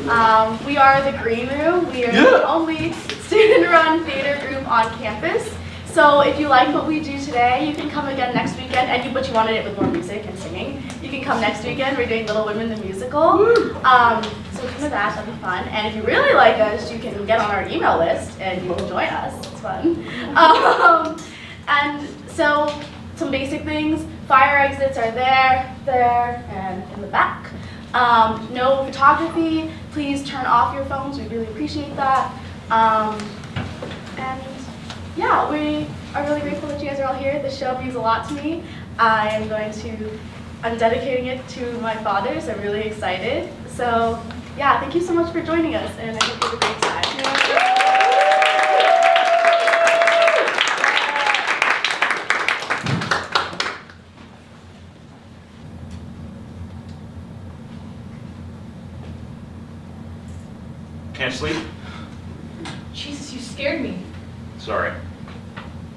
We are the Green Room. We are the only student-run theater group on campus. So if you like what we do today, you can come again next weekend. But you wanted it with more music and singing. You can come next weekend. We're doing Little Women the musical. So come to that. That'll be fun. And if you really like us, you can get on our email list and you can join us. It's fun. And so some basic things. Fire exits are there, and in the back. No photography. Please turn off your phones. We really appreciate that. And yeah, we are really grateful that you guys are all here. This show means a lot to me. I'm dedicating it to my father, so I'm really excited. So yeah, thank you so much for joining us, and I hope you have a great time. Can't sleep? Jesus, you scared me. Sorry.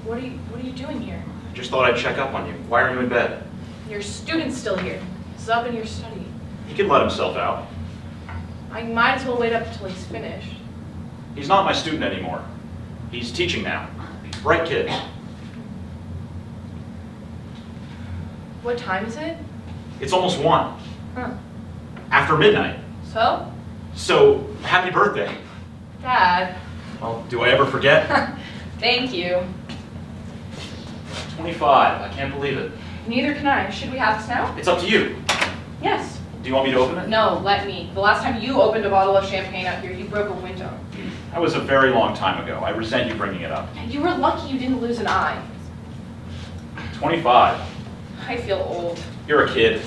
What are you doing here? Just thought I'd check up on you. Why are you in bed? Your student's still here. He's up in your study. He can let himself out. I might as well wait up until he's finished. He's not my student anymore. He's teaching now. Bright kid. What time is it? It's almost 1. Huh. After midnight. So? So, happy birthday. Dad. Well, do I ever forget? Thank you. 25. I can't believe it. Neither can I. Should we have this now? It's up to you. Yes. Do you want me to open it? No, let me. The last time you opened a bottle of champagne out here, you broke a window. That was a very long time ago. I resent you bringing it up. You were lucky you didn't lose an eye. 25. I feel old. You're a kid.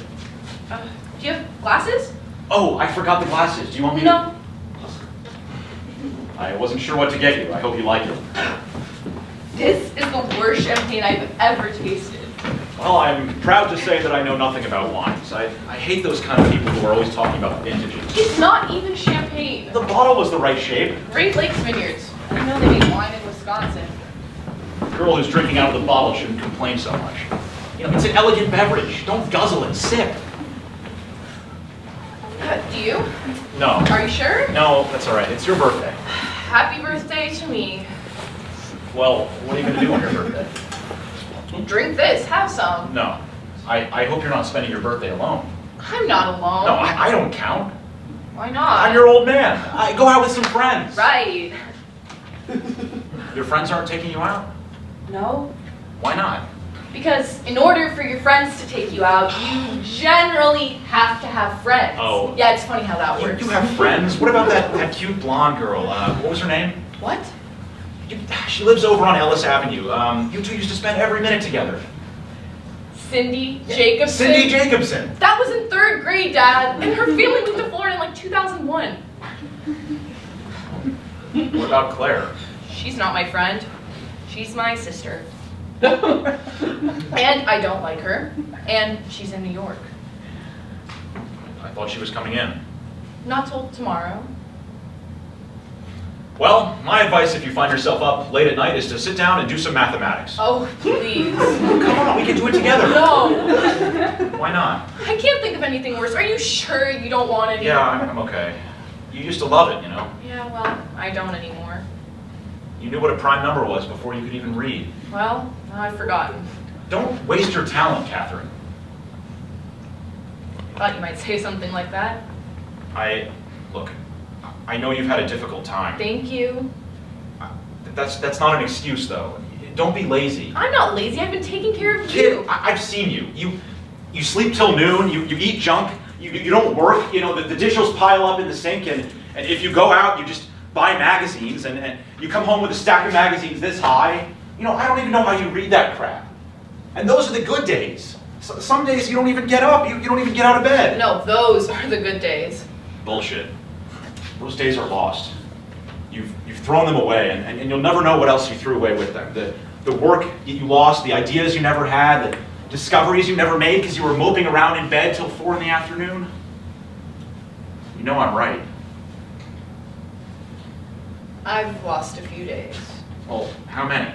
Do you have glasses? Oh, I forgot the glasses. Do you want me No. I wasn't sure what to get you. I hope you like it. This is the worst champagne I've ever tasted. Well, I'm proud to say that I know nothing about wines. I hate those kind of people who are always talking about vintages. It's not even champagne. The bottle was the right shape. Great Lakes Vineyards. I know they make wine in Wisconsin. The girl who's drinking out of the bottle shouldn't complain so much. You know, it's an elegant beverage. Don't guzzle it. Sip. Do you? No. Are you sure? No, that's all right. It's your birthday. Happy birthday to me. Well, what are you going to do on your birthday? Drink this. Have some. No. I hope you're not spending your birthday alone. I'm not alone. No, I don't count. Why not? I'm your old man. I go out with some friends. Right. Your friends aren't taking you out? No. Why not? Because in order for your friends to take you out, you generally have to have friends. Oh. Yeah, it's funny how that works. You have friends? What about that cute blonde girl? What was her name? What? She lives over on Ellis Avenue. You two used to spend every minute together. Cindy Jacobson? Cindy Jacobson. That was in 3rd grade, Dad. And her family moved to Florida in like 2001. What about Claire? She's not my friend. She's my sister. And I don't like her. And she's in New York. I thought she was coming in. Not till tomorrow. Well, my advice if you find yourself up late at night is to sit down and do some mathematics. Oh, please. Come on, we can do it together. No. Why not? I can't think of anything worse. Are you sure you don't want any? Yeah, I'm okay. You used to love it, you know? Yeah, well, I don't anymore. You knew what a prime number was before you could even read. Well, now I've forgotten. Don't waste your talent, Catherine. Thought you might say something like that. Look, I know you've had a difficult time. Thank you. That's not an excuse, though. Don't be lazy. I'm not lazy. I've been taking care of Kid, you. I've seen you. You sleep till noon. You eat junk. You don't work. You know, the dishes pile up in the sink, and if you go out, you just buy magazines, and you come home with a stack of magazines this high. You know, I don't even know how you read that crap. And those are the good days. Some days you don't even get up. You don't even get out of bed. No, those are the good days. Bullshit. Those days are lost. You've thrown them away, and you'll never know what else you threw away with them. The work you lost, the ideas you never had, the discoveries you never made because you were moping around in bed till 4 in the afternoon. You know I'm right. I've lost a few days. Well, how many?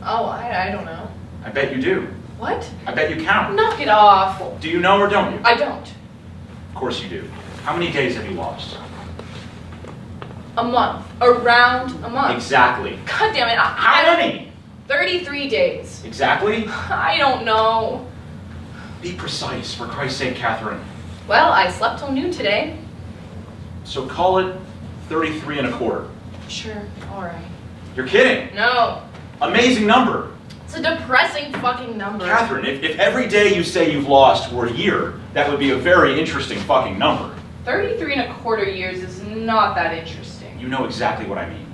Oh, I don't know. I bet you do. What? I bet you count. Knock it off. Do you know or don't you? I don't. Of course you do. How many days have you lost? A month. Around a month. Exactly. God damn it. How many? 33 days. Exactly? I don't know. Be precise, for Christ's sake, Catherine. Well, I slept till noon today. So call it 33 and a quarter. Sure, alright. You're kidding. No. Amazing number. It's a depressing fucking number. Catherine, if every day you say you've lost were a year, that would be a very interesting fucking number. 33 and a quarter years is not that interesting. You know exactly what I mean.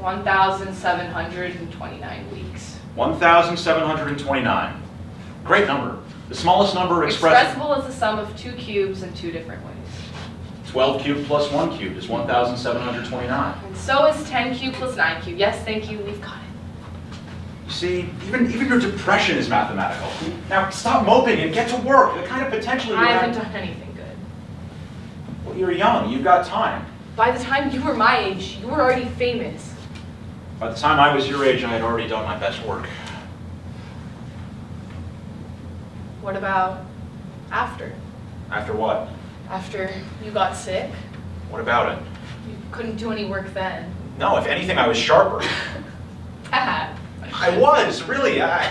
1,729 weeks. 1,729. Great number. The smallest number Expressible as the sum of 2 cubes in 2 different ways. 12 cubed plus 1 cubed is 1,729. And so is 10 cubed plus 9 cubed. Yes, thank you, we've got it. You see, even your depression is mathematical. Now stop moping and get to work. The kind of potential you I have. haven't done anything good. Well, you're young. You've got time. By the time you were my age, you were already famous. By the time I was your age, I had already done my best work. What about after? After what? After you got sick? What about it? You couldn't do any work then. No, if anything, I was sharper. Haha. I was, really. I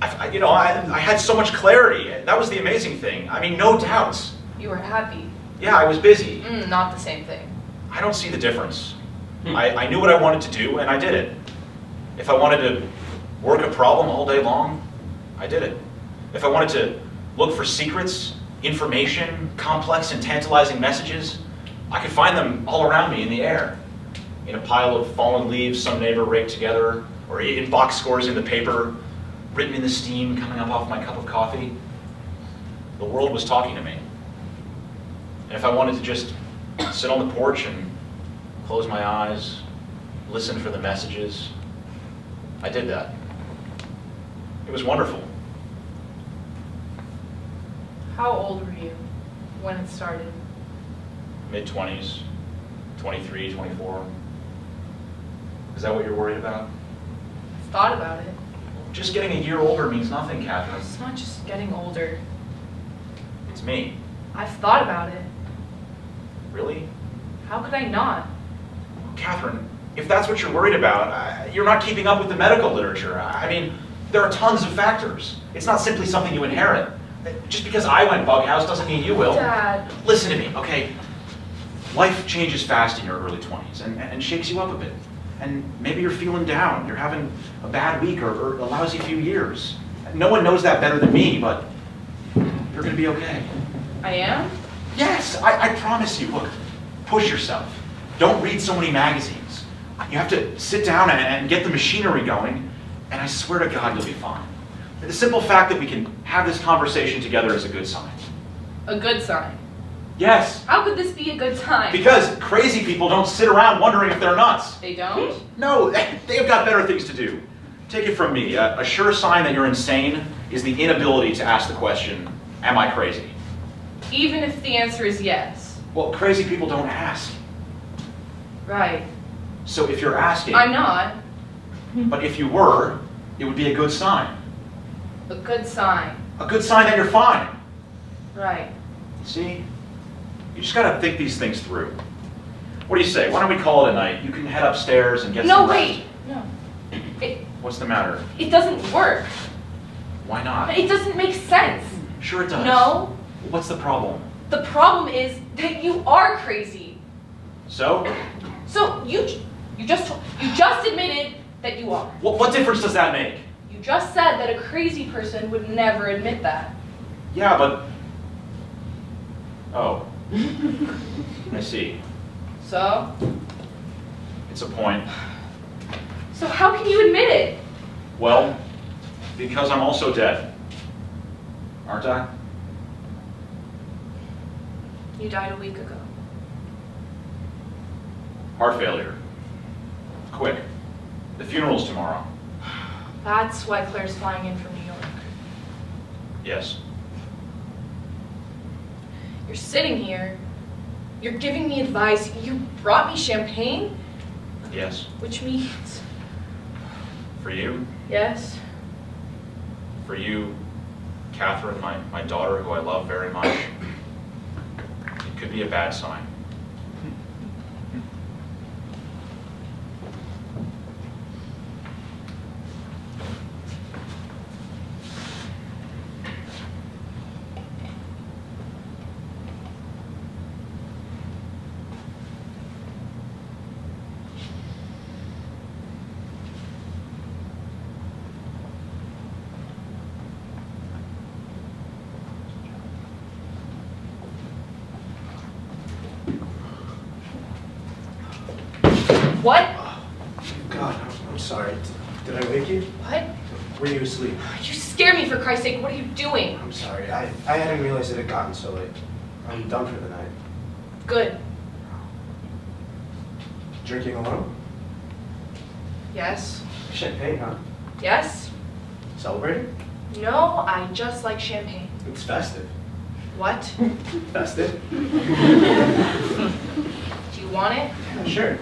had so much clarity. That was the amazing thing. I mean, no doubts. You were happy. Yeah, I was busy. Not the same thing. I don't see the difference. I knew what I wanted to do, and I did it. If I wanted to work a problem all day long, I did it. If I wanted to look for secrets, information, complex and tantalizing messages, I could find them all around me in the air. In a pile of fallen leaves some neighbor raked together, or in box scores in the paper, written in the steam coming up off my cup of coffee. The world was talking to me. And if I wanted to just sit on the porch and close my eyes, listen for the messages, I did that. It was wonderful. How old were you when it started? Mid-20s, 23, 24. Is that what you're worried about? I've thought about it. Just getting a year older means nothing, Catherine. It's not just getting older. It's me. I've thought about it. Really? How could I not? Catherine, if that's what you're worried about, you're not keeping up with the medical literature. I mean, there are tons of factors. It's not simply something you inherit. Just because I went bug house doesn't mean you will. Dad. Listen to me, okay? Life changes fast in your early 20s and shakes you up a bit. And maybe you're feeling down, you're having a bad week or a lousy few years. No one knows that better than me, but you're gonna be okay. I am? Yes, I promise you. Look, push yourself. Don't read so many magazines. You have to sit down and get the machinery going, and I swear to God you'll be fine. The simple fact that we can have this conversation together is a good sign. A good sign. Yes. How could this be a good sign? Because crazy people don't sit around wondering if they're nuts. They don't? No, they've got better things to do. Take it from me, a sure sign that you're insane is the inability to ask the question, am I crazy? Even if the answer is yes. Well, crazy people don't ask. Right. So if you're asking, I'm not. but if you were, it would be a good sign. A good sign. A good sign that you're fine. Right. See? You just gotta think these things through. What do you say? Why don't we call it a night? You can head upstairs and get No, some rest. wait. No. What's the matter? It doesn't work. Why not? It doesn't make sense. Sure it does. No. What's the problem? The problem is that you are crazy. So? So you just admitted that you are. What difference does that make? You just said that a crazy person would never admit that. Yeah, but... Oh. I see. So? It's a point. So how can you admit it? Well, because I'm also dead. Aren't I? You died a week ago. Heart failure. Quick. The funeral's tomorrow. That's why Claire's flying in from New York. Yes. You're sitting here. You're giving me advice. You brought me champagne? Yes. Which means... For you? Yes. For you, Catherine, my daughter, who I love very much. It could be a bad sign. What? Oh, God, I'm sorry. Did I wake you? What? Were you asleep? You scare me, for Christ's sake. What are you doing? I'm sorry. I hadn't realized it had gotten so late. I'm done for the night. Good. Drinking alone? Yes. Champagne, huh? Yes. Celebrating? No, I just like champagne. It's festive. What? Festive? Do you want it? Yeah, sure.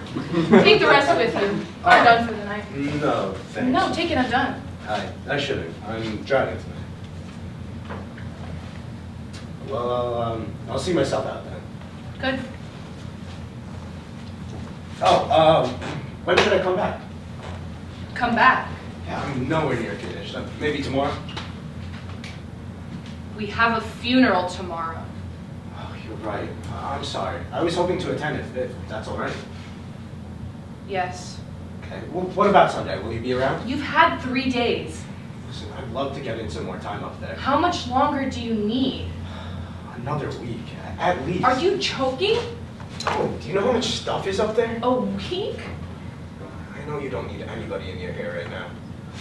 Take the rest with you. I'm done for the night. No, thanks. No, take it, I'm done. I shouldn't. I'm driving tonight. Well, I'll see myself out then. Good. Oh, when should I come back? Come back. Yeah, I'm nowhere near finished. Maybe tomorrow? We have a funeral tomorrow. Oh, you're right. I'm sorry. I was hoping to attend if that's all right. Yes. Okay. Well, what about Sunday? Will you be around? You've had 3 days. Listen, I'd love to get in some more time up there. How much longer do you need? Another week, at least. Are you choking? Oh, do you know how much stuff is up there? A week? I know you don't need anybody in your hair right now.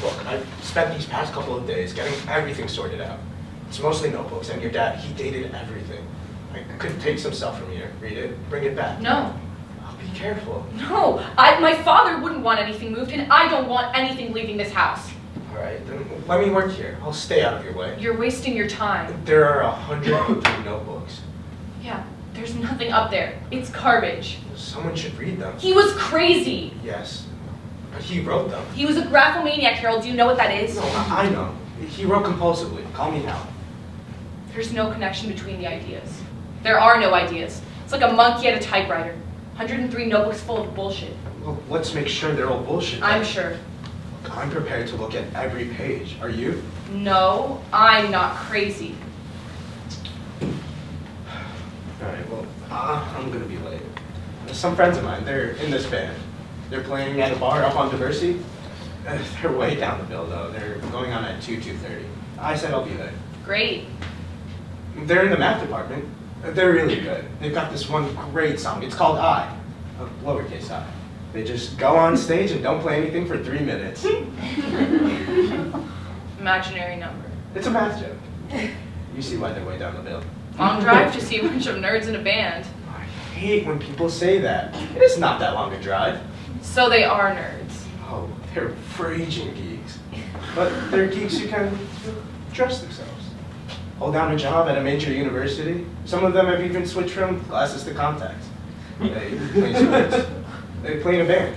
Look, I've spent these past couple of days getting everything sorted out. It's mostly notebooks, and your dad, he dated everything. I could take some stuff from here, read it, bring it back. No. Oh, be careful. No, my father wouldn't want anything moved, and I don't want anything leaving this house. All right, then let me work here. I'll stay out of your way. You're wasting your time. There are 103 notebooks. Yeah, there's nothing up there. It's garbage. Someone should read them. He was crazy. Yes, but he wrote them. He was a graphomaniac, Harold. Do you know what that is? No, I know. He wrote compulsively. Call me Hal. There's no connection between the ideas. There are no ideas. It's like a monkey at a typewriter. 103 notebooks full of bullshit. Well, let's make sure they're all bullshit. I'm sure. Look, I'm prepared to look at every page. Are you? No, I'm not crazy. All right, well, I'm gonna be late. Some friends of mine, they're in this band. They're playing at a bar up on Diversity. They're way down the bill, though. They're going on at 2:30. I said I'll be there. Great. They're in the math department. They're really good. They've got this one great song. It's called I, lowercase I. They just go on stage and don't play anything for 3 minutes. Imaginary number. It's a math joke. You see why they're way down the bill. Long drive to see a bunch of nerds in a band. I hate when people say that. It is not that long a drive. So they are nerds. Oh, they're raging geeks. But they're geeks who can trust themselves. Hold down a job at a major university. Some of them have even switched from glasses to contacts. They play sports. They play in a band.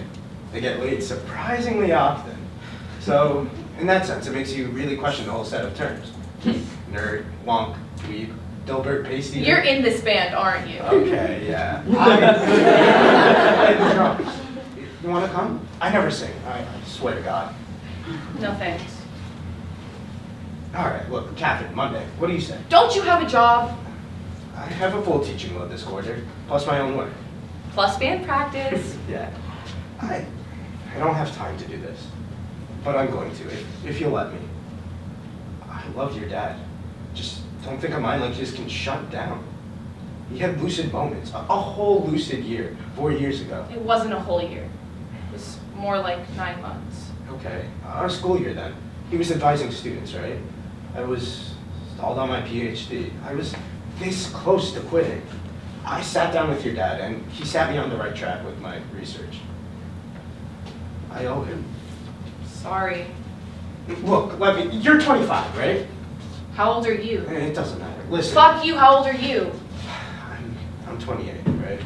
They get laid surprisingly often. So, in that sense, it makes you really question the whole set of terms. Nerd, wonk, dweeb, Dilbert, pasty. You're in this band, aren't you? Okay, yeah. I play the drums. You want to come? I never sing. I swear to God. No thanks. All right, look, Catherine, Monday. What do you say? Don't you have a job? I have a full teaching load this quarter, plus my own work. Plus band practice. Yeah. I don't have time to do this, but I'm going to, if you'll let me. I love your dad. Just don't think a mind like his can shut down. He had lucid moments, a whole lucid year, 4 years ago. It wasn't a whole year. It was more like 9 months. Okay, our school year then. He was advising students, right? I was stalled on my PhD. I was this close to quitting. I sat down with your dad, and he sat me on the right track with my research. I owe him. Sorry. Look, you're 25, right? How old are you? It doesn't matter. Listen. Fuck you, how old are you? I'm 28, right?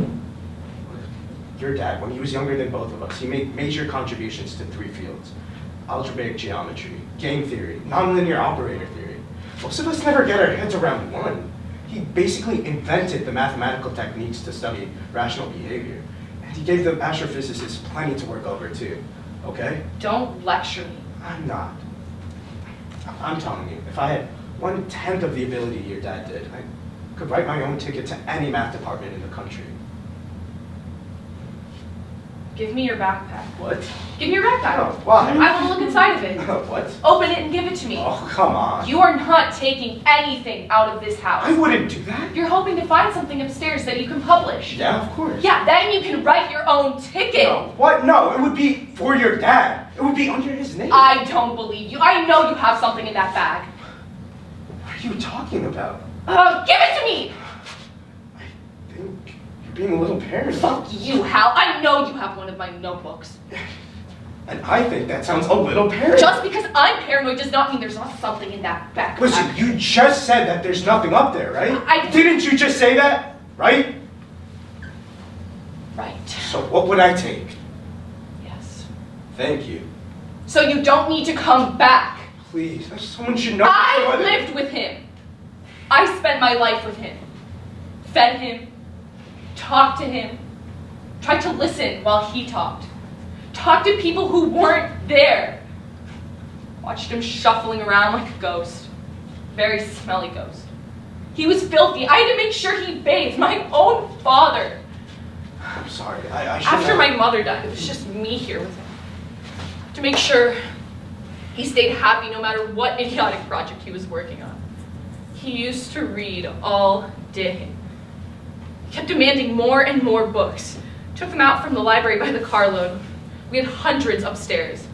Your dad, when he was younger than both of us, he made major contributions to 3 fields. Algebraic geometry, game theory, nonlinear operator theory. Most of us never get our heads around one. He basically invented the mathematical techniques to study rational behavior. And he gave the astrophysicists plenty to work over too, okay? Don't lecture me. I'm not. I'm telling you, if I had 1/10 of the ability your dad did, I could write my own ticket to any math department in the country. Give me your backpack. What? Give me your backpack. Oh, why? I want to look inside of it. What? Open it and give it to me. Oh, come on. You are not taking anything out of this house. I wouldn't do that. You're hoping to find something upstairs that you can publish. Yeah, of course. Yeah, then you can write your own ticket. No, what? No, it would be for your dad. It would be under his name. I don't believe you. I know you have something in that bag. What are you talking about? Give it to me! I think you're being a little paranoid. Fuck you, Hal. I know you have one of my notebooks. And I think that sounds a little paranoid. Just because I'm paranoid does not mean there's not something in that backpack. Listen, you just said that there's nothing up there, right? Didn't you just say that? Right? Right. So what would I take? Yes. Thank you. So you don't need to come back. Please, someone should know. I lived with him. I spent my life with him. Fed him. Talked to him. Tried to listen while he talked. Talked to people who weren't there. Watched him shuffling around like a ghost. Very smelly ghost. He was filthy. I had to make sure he bathed. My own father. I'm sorry, I should After my mother died, it was just me here with him. To make sure he stayed happy no matter what idiotic project he was working on. He used to read all day. He kept demanding more and more books. Took them out from the library by the carload. We had hundreds upstairs.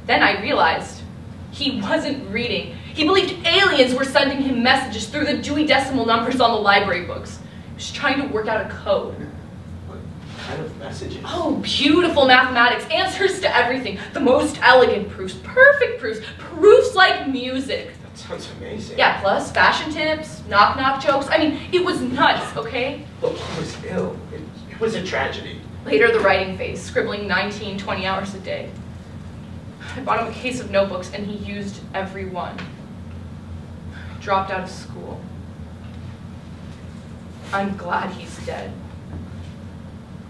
Then I realized he wasn't reading. He believed aliens were sending him messages through the Dewey Decimal numbers on the library books. He was trying to work out a code. What kind of messages? Oh, beautiful mathematics, answers to everything, the most elegant proofs, perfect proofs, proofs like music. That sounds amazing. Yeah, plus fashion tips, knock-knock jokes. I mean, it was nuts, okay? Look, he was ill. It was a tragedy. Later, the writing phase, scribbling 19, 20 hours a day. I bought him a case of notebooks, and he used every one. Dropped out of school. I'm glad he's dead.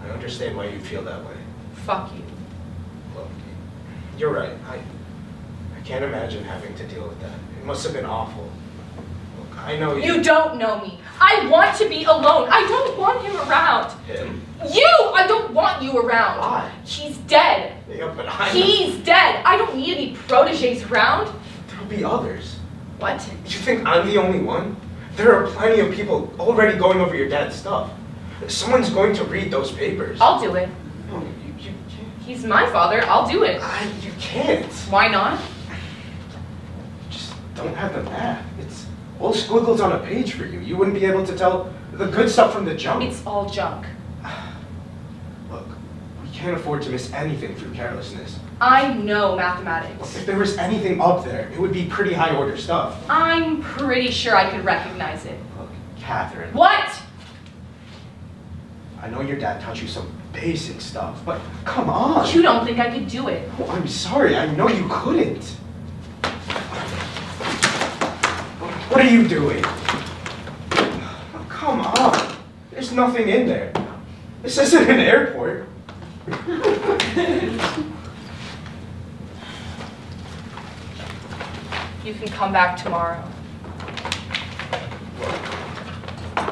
I understand why you feel that way. Fuck you. Look, you're right. I can't imagine having to deal with that. It must have been awful. Look, I know you... You don't know me. I want to be alone. I don't want him around. Him? You! I don't want you around. Why? He's dead. Yeah, but I... He's dead. I don't need any proteges around. There'll be others. What? You think I'm the only one? There are plenty of people already going over your dad's stuff. Someone's going to read those papers. I'll do it. No, you can't. He's my father. I'll do it. You can't. Why not? Just don't have the math. It's all squiggles on a page for you. You wouldn't be able to tell the good stuff from the junk. It's all junk. Look, we can't afford to miss anything through carelessness. I know mathematics. If there was anything up there, it would be pretty high order stuff. I'm pretty sure I could recognize it. Look, Catherine. What? I know your dad taught you some basic stuff, but come on. You don't think I could do it. Oh, I'm sorry, I know you couldn't. What are you doing? Oh, come on. There's nothing in there. This isn't an airport. You can come back tomorrow.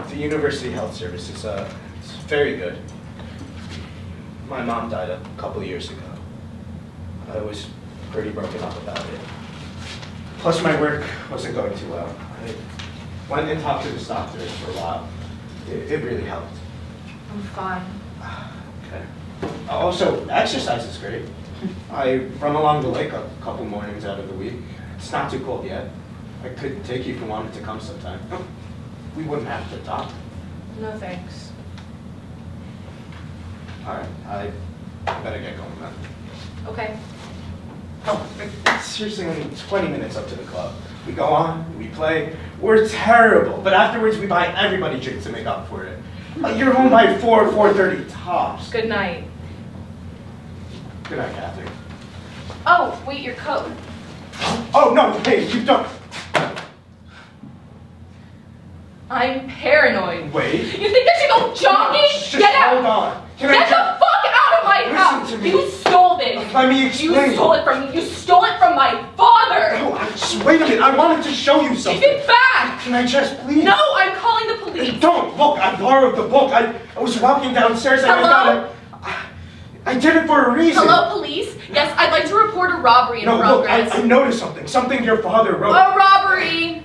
The University Health Service is it's very good. My mom died a couple years ago. I was pretty broken up about it. Plus my work wasn't going too well. I went and talked to this doctor for a while. It really helped. I'm fine. Okay. Also, exercise is great. I run along the lake a couple mornings out of the week. It's not too cold yet. I could take you if you wanted to come sometime. We wouldn't have to talk. No thanks. All right, I better get going then. Okay. Oh, it's seriously only 20 minutes up to the club. We go on, we play. We're terrible, but afterwards we buy everybody drinks to make up for it. You're home by 4:30 tops. Good night. Good night, Catherine. Oh, wait, your coat. Oh, no, hey, you don't. I'm paranoid. Wait. You think I should go jogging? Just Get out! hold on. Can Get I the fuck out of my Listen house! to me. You stole this! Let me explain. You stole it from me! You stole it from my father! No, just wait a minute. I wanted to show you Give something. it back! Can I just please? No, I'm calling the police! Don't. Look, I borrowed the book. I was walking downstairs and I Hello? got it. I did it for a reason. Hello, police? Yes, I'd like to report a robbery in No, look, progress. I noticed something. Something your father wrote. A robbery!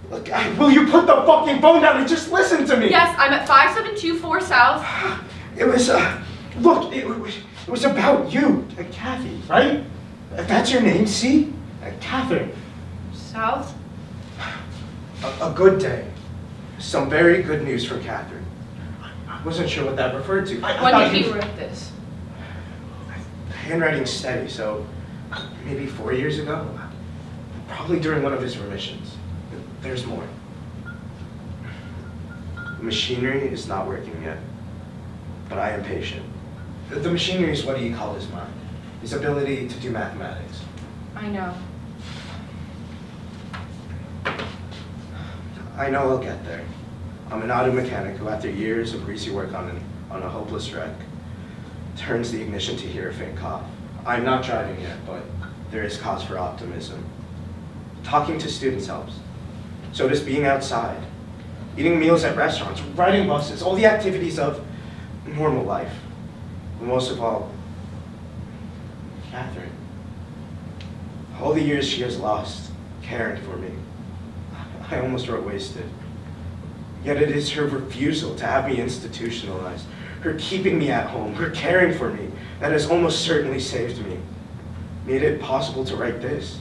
Look, will you put the fucking phone down and just listen to me? Yes, I'm at 5724 South. It was, look, it was about you, Kathy, right? That's your name, see? Catherine. South? A good day. Some very good news from Catherine. I wasn't sure what that referred to. I When thought did he write this? Handwriting's steady, so maybe 4 years ago? Probably during one of his remissions. There's more. The machinery is not working yet, but I am patient. The machinery is what he called his mind, his ability to do mathematics. I know. I know I'll get there. I'm an auto mechanic who, after years of greasy work on a hopeless wreck, turns the ignition to hear a faint cough. I'm not driving yet, but there is cause for optimism. Talking to students helps. So does being outside, eating meals at restaurants, riding buses, all the activities of normal life. But most of all, Catherine. All the years she has lost caring for me. I almost wrote wasted. Yet it is her refusal to have me institutionalized, her keeping me at home, her caring for me, that has almost certainly saved me. Made it possible to write this.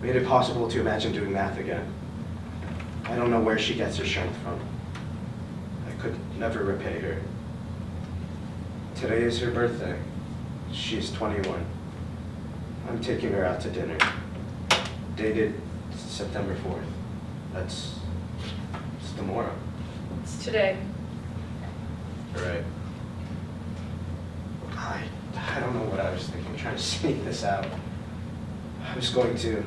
Made it possible to imagine doing math again. I don't know where she gets her strength from. I could never repay her. Today is her birthday. She's 21. I'm taking her out to dinner. Dated September 4th. It's tomorrow. It's today. All right. I don't know what I was thinking, trying to sneak this out. I was going to,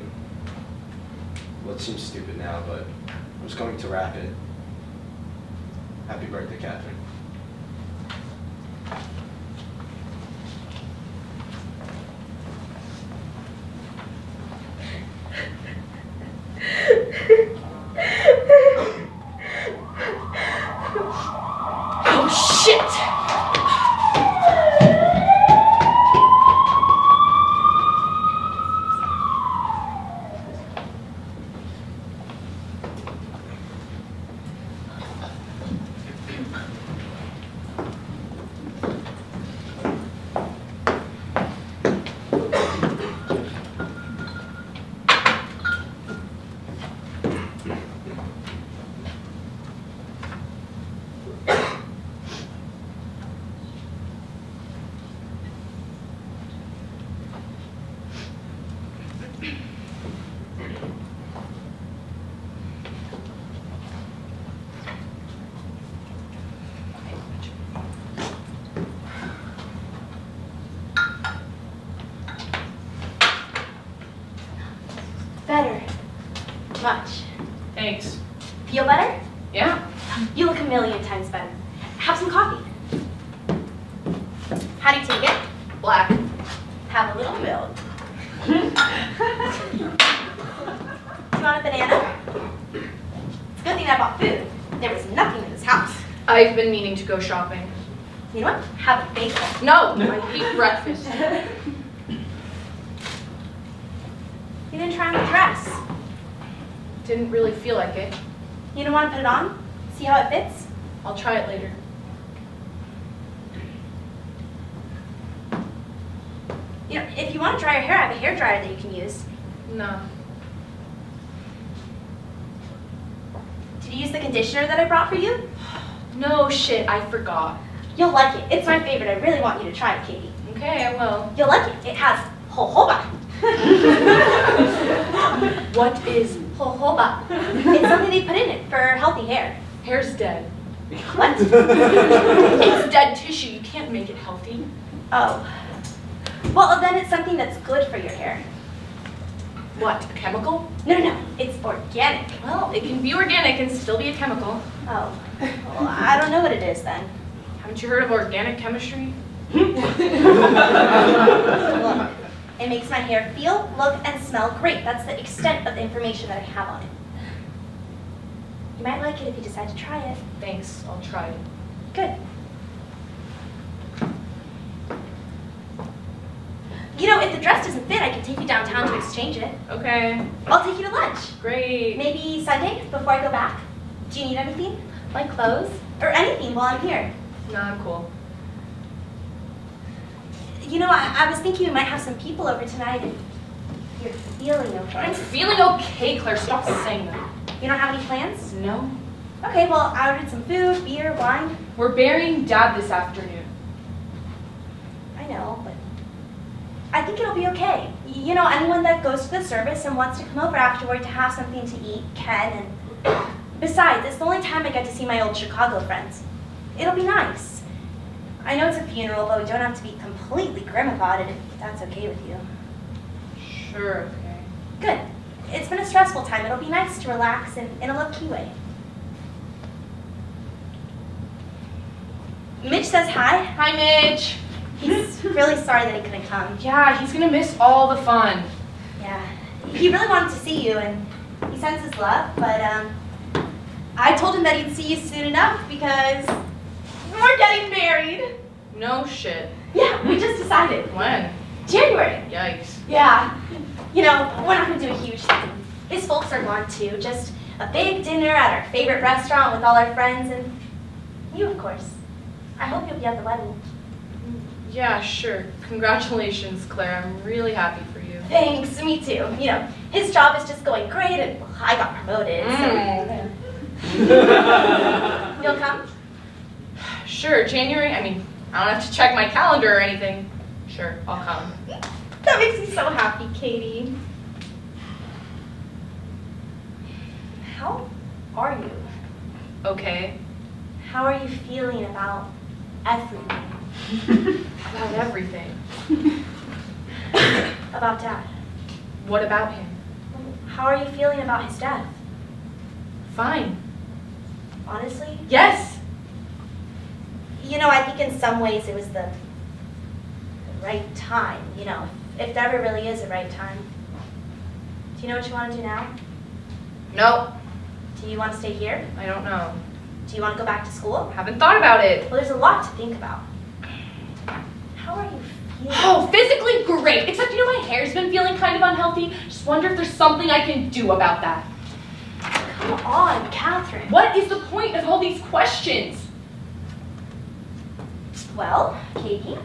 well, it seems stupid now, but I was going to wrap it. Happy birthday, Catherine. Oh, shit! Better. Much. Thanks. Feel better? Yeah? You look a million times better. Have some coffee. How do you take it? Black. Have a little milk. Do you want a banana? It's a good thing I bought food. There was nothing in this house. I've been meaning to go shopping. You know what? Have a bagel. No, I eat breakfast. You didn't try on the dress. Didn't really feel like it. You don't want to put it on? See how it fits? I'll try it later. You know, if you want to dry your hair, I have a hair dryer that you can use. No. Did you use the conditioner that I brought for you? No shit, I forgot. You'll like it. It's my favorite. I really want you to try it, Katie. Okay, I will. You'll like it. It has jojoba. What is Jojoba. It's something they put in it for healthy hair. hair's dead? What? It's dead tissue. You can't make it healthy. Oh. Well, then it's something that's good for your hair. What, a chemical? No, no, no. It's organic. Well, it can be organic and still be a chemical. Oh. Well, I don't know what it is then. Haven't you heard of organic chemistry? Look, it makes my hair feel, look, and smell great. That's the extent of the information that I have on it. You might like it if you decide to try it. Thanks, I'll try it. Good. doesn't fit, I can take you downtown to exchange it. Okay. I'll take you to lunch. Great. Maybe Sunday before I go back. Do you need anything? Like clothes? Or anything while I'm here? No, I'm cool. You know, I was thinking we might have some people over tonight if you're feeling okay. I'm feeling okay, Claire. Stop saying that. You don't have any plans? No. Okay, well, I ordered some food, beer, wine. We're burying Dad this afternoon. I know, but I think it'll be okay. You know, anyone that goes to the service and wants to come over afterward to have something to eat can, and besides, it's the only time I get to see my old Chicago friends. It'll be nice. I know it's a funeral, but we don't have to be completely grim about it if that's okay with you. Sure, okay. Good. It's been a stressful time. It'll be nice to relax in a low-key way. Mitch says hi. Hi, Mitch. He's really sorry that he couldn't come. Yeah, he's gonna miss all the fun. Yeah. He really wanted to see you, and he sends his love, but I told him that he'd see you soon enough because we're getting married. No shit. Yeah, we just decided. When? January. Yikes. Yeah. You know, we're not going to do a huge thing. His folks are gone too. Just a big dinner at our favorite restaurant with all our friends and you, of course. I hope you'll be at the wedding. Yeah, sure. Congratulations, Claire. I'm really happy for you. Thanks, me too. You know, his job is just going great and I got promoted. So. You'll come? Sure, January. I mean, I don't have to check my calendar or anything. Sure, I'll come. That makes me so happy, Katie. How are you? Okay. How are you feeling about everything? About everything. About Dad? What about him? How are you feeling about his death? Fine. Honestly? Yes! You know, I think in some ways it was the right time, you know, if there ever really is a right time. Do you know what you want to do now? No, Do you want to stay here? I don't know. Do you want to go back to school? Haven't thought about it. Well, there's a lot to think about. How are you feeling? Oh, physically great. Except, you know, my hair's been feeling kind of unhealthy. Just wonder if there's something I can do about that. Come on, Catherine. What is the point of all these questions? Well, Katie,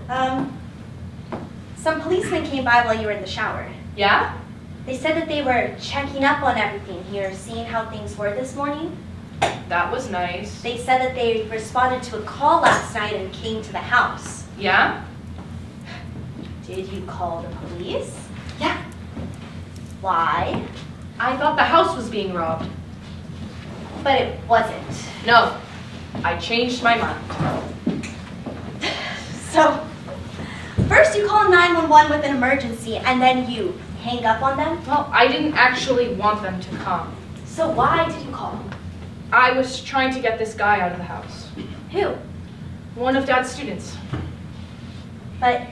some policemen came by while you were in the shower. Yeah? They said that they were checking up on everything here, seeing how things were this morning. That was nice. They said that they responded to a call last night and came to the house. Yeah? Did you call the police? Yeah. Why? I thought the house was being robbed. But it wasn't. No, I changed my mind. So, first you call 911 with an emergency, and then you hang up on them? Well, I didn't actually want them to come. So why did you call? I was trying to get this guy out of the house. Who? One of Dad's students. But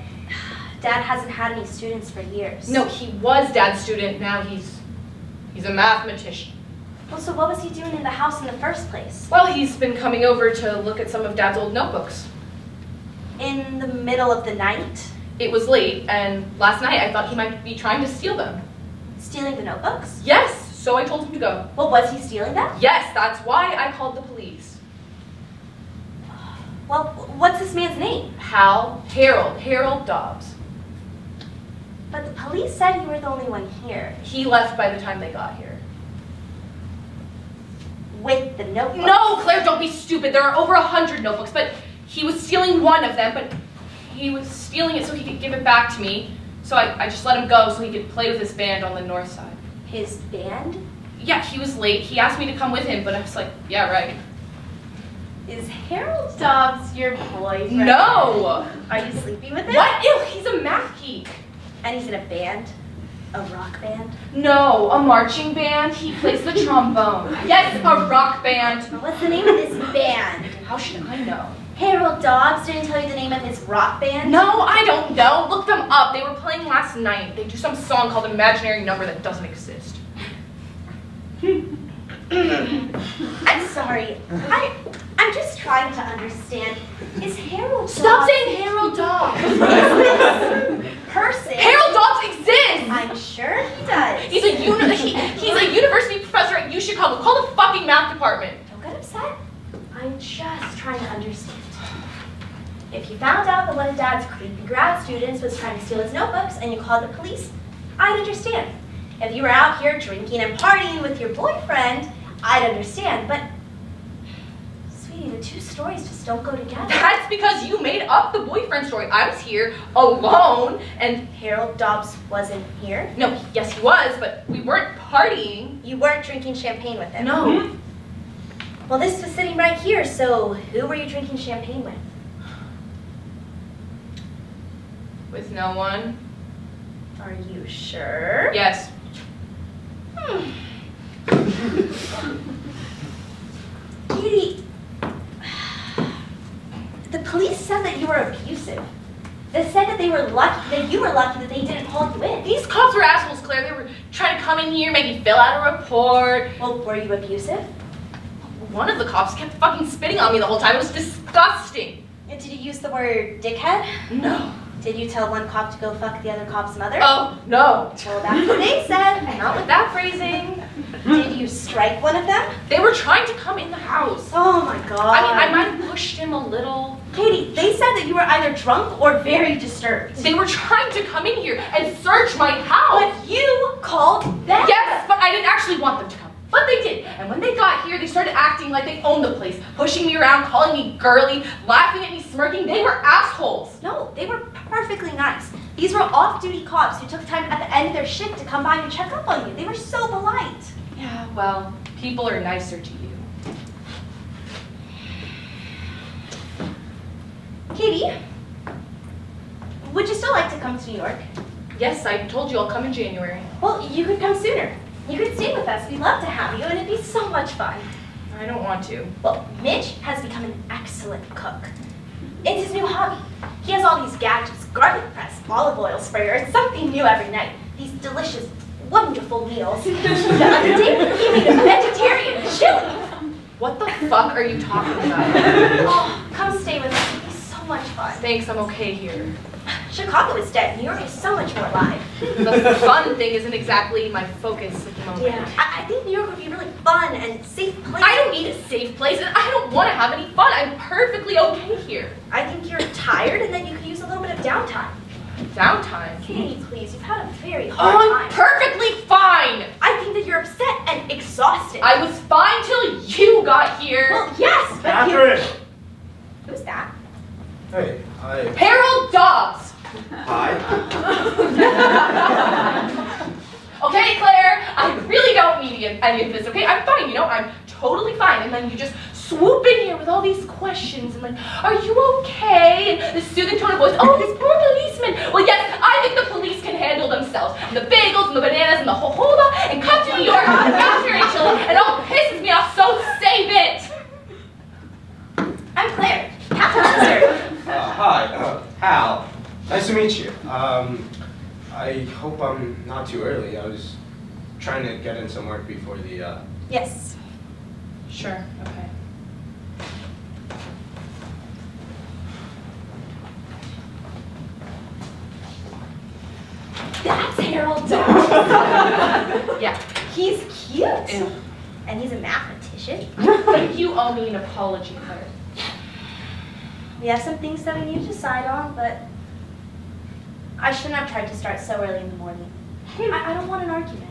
Dad hasn't had any students for years. No, he was Dad's student. Now he's a mathematician. Well, so what was he doing in the house in the first place? Well, he's been coming over to look at some of Dad's old notebooks. In the middle of the night? It was late, and last night I thought he might be trying to steal them. Stealing the notebooks? Yes, so I told him to go. Well, was he stealing them? Yes, that's why I called the police. Well, what's this man's name? Harold Dobbs. But the police said you were the only one here. He left by the time they got here. With the notebooks? No, Claire, don't be stupid. There are over 100 notebooks, but he was stealing one of them, but he was stealing it so he could give it back to me. So I just let him go so he could play with his band on the north side. His band? Yeah, he was late. He asked me to come with him, but I was like, yeah, right. Is Harold Dobbs your boyfriend? No! Are you sleeping with him? What? Ew, he's a math geek. And he's in a band? A rock band? No, a marching band. He plays the trombone. Yes, a rock band. What's the name of this band? How should I know? Harold Dobbs didn't tell you the name of his rock band? No, I don't know. Look them up. They were playing last night. They do some song called Imaginary Number that doesn't exist. I'm sorry. I'm just trying to understand. Is Harold Dobbs... Stop saying Harold Dobbs. Is this person... Harold Dobbs exists! math department. Don't get upset. I'm just trying to understand. If you found out that one of Dad's creepy grad students was trying to steal his notebooks and you called the police, I'd understand. If you were out here drinking and partying with your boyfriend, I'd understand. But, sweetie, the two stories just don't go together. That's because you made up the boyfriend story. I was here alone, and Harold Dobbs wasn't here. no, yes he was, but we weren't partying. You weren't drinking champagne with him. No. Well, this was sitting right here, so who were you drinking champagne with? With no one. Are you sure? Yes. Katie, the police said that you were abusive. They said that you were lucky that they didn't haul you in. These cops were assholes, Claire. They were trying to come in here, make me fill out a report. Well, were you abusive? One of the cops kept fucking spitting on me the whole time. It was disgusting. And did you use the word dickhead? No. Did you tell one cop to go fuck the other cop's mother? Oh, no. Well, that's what they said. Not with that phrasing. Did you strike one of them? They were trying to come in the house. Oh my god. I mean, I might have pushed him a little. Katie, they said that you were either drunk or very disturbed. They were trying to come in here and search my house. But you called them. Yes, but I didn't actually want them to come. But they did. And when they got here, they started acting like they owned the place, pushing me around, calling me girly, laughing at me, smirking. They were assholes. No, they were perfectly nice. These were off-duty cops who took time at the end of their shift to come by and check up on you. They were so polite. Yeah, well, people are nicer to you. Katie, would you still like to come to New York? Yes, I told you I'll come in January. Well, you could come sooner. You could stay with us. We'd love to have you, and it'd be so much fun. I don't want to. Well, Mitch has become an excellent cook. It's his new hobby. He has all these gadgets, garlic press, olive oil sprayer, and something new every night. These delicious, wonderful meals. The other day, he made a vegetarian chili. What the fuck are you talking about? Oh, come stay with us. It'd be so much fun. Thanks, I'm okay here. Chicago is dead. New York is so much more alive. The fun thing isn't exactly my focus at the moment. Yeah. I think New York would be a really fun and safe place. I don't need a safe place, and I don't want to have any fun. I'm perfectly okay here. I think you're tired and that you could use a little bit of downtime. Downtime? Katie, please, you've had a very Oh, hard I'm time. perfectly fine. I think that you're upset and exhausted. I was fine till you got here. Well, yes, but Catherine! Who's that? Hey, hi. Harold Dobbs. Hi. Okay, Claire, I really don't need any of this, okay? I'm fine, you know, I'm totally fine. And then you just swoop in here with all these questions and like, are you okay? And the soothing tone of voice, oh, this poor policeman. Well, yes, I think the police can handle themselves. And the bagels and the bananas and the jojoba and come to New York and vegetarian chili and all pisses me off, so save it. I'm Claire. Catherine's sister. Hi, Hal. Nice to meet you. I hope I'm not too early. I was trying to get in some work before the, Yes. Sure, okay. That's Harold Dobbs. Yeah. He's cute. Ew. And he's a mathematician. But you owe me an apology, Claire. We have some things that we need to decide on, but I shouldn't have tried to start so early in the morning. I don't want an argument.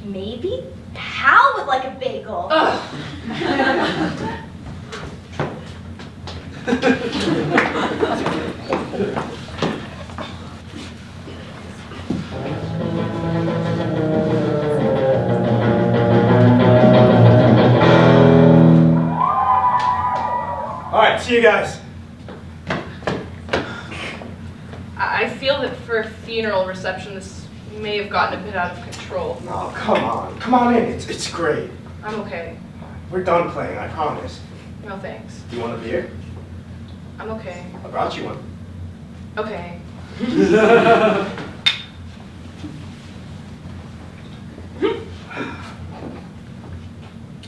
Maybe Hal would like a bagel. Ugh. Alright, see you guys. I feel that for a funeral reception, this may have gotten a bit out of control. Oh, come on. Come on in. It's great. I'm okay. We're done playing, I promise. No thanks. Do you want a beer? I'm okay. I brought you one. Okay.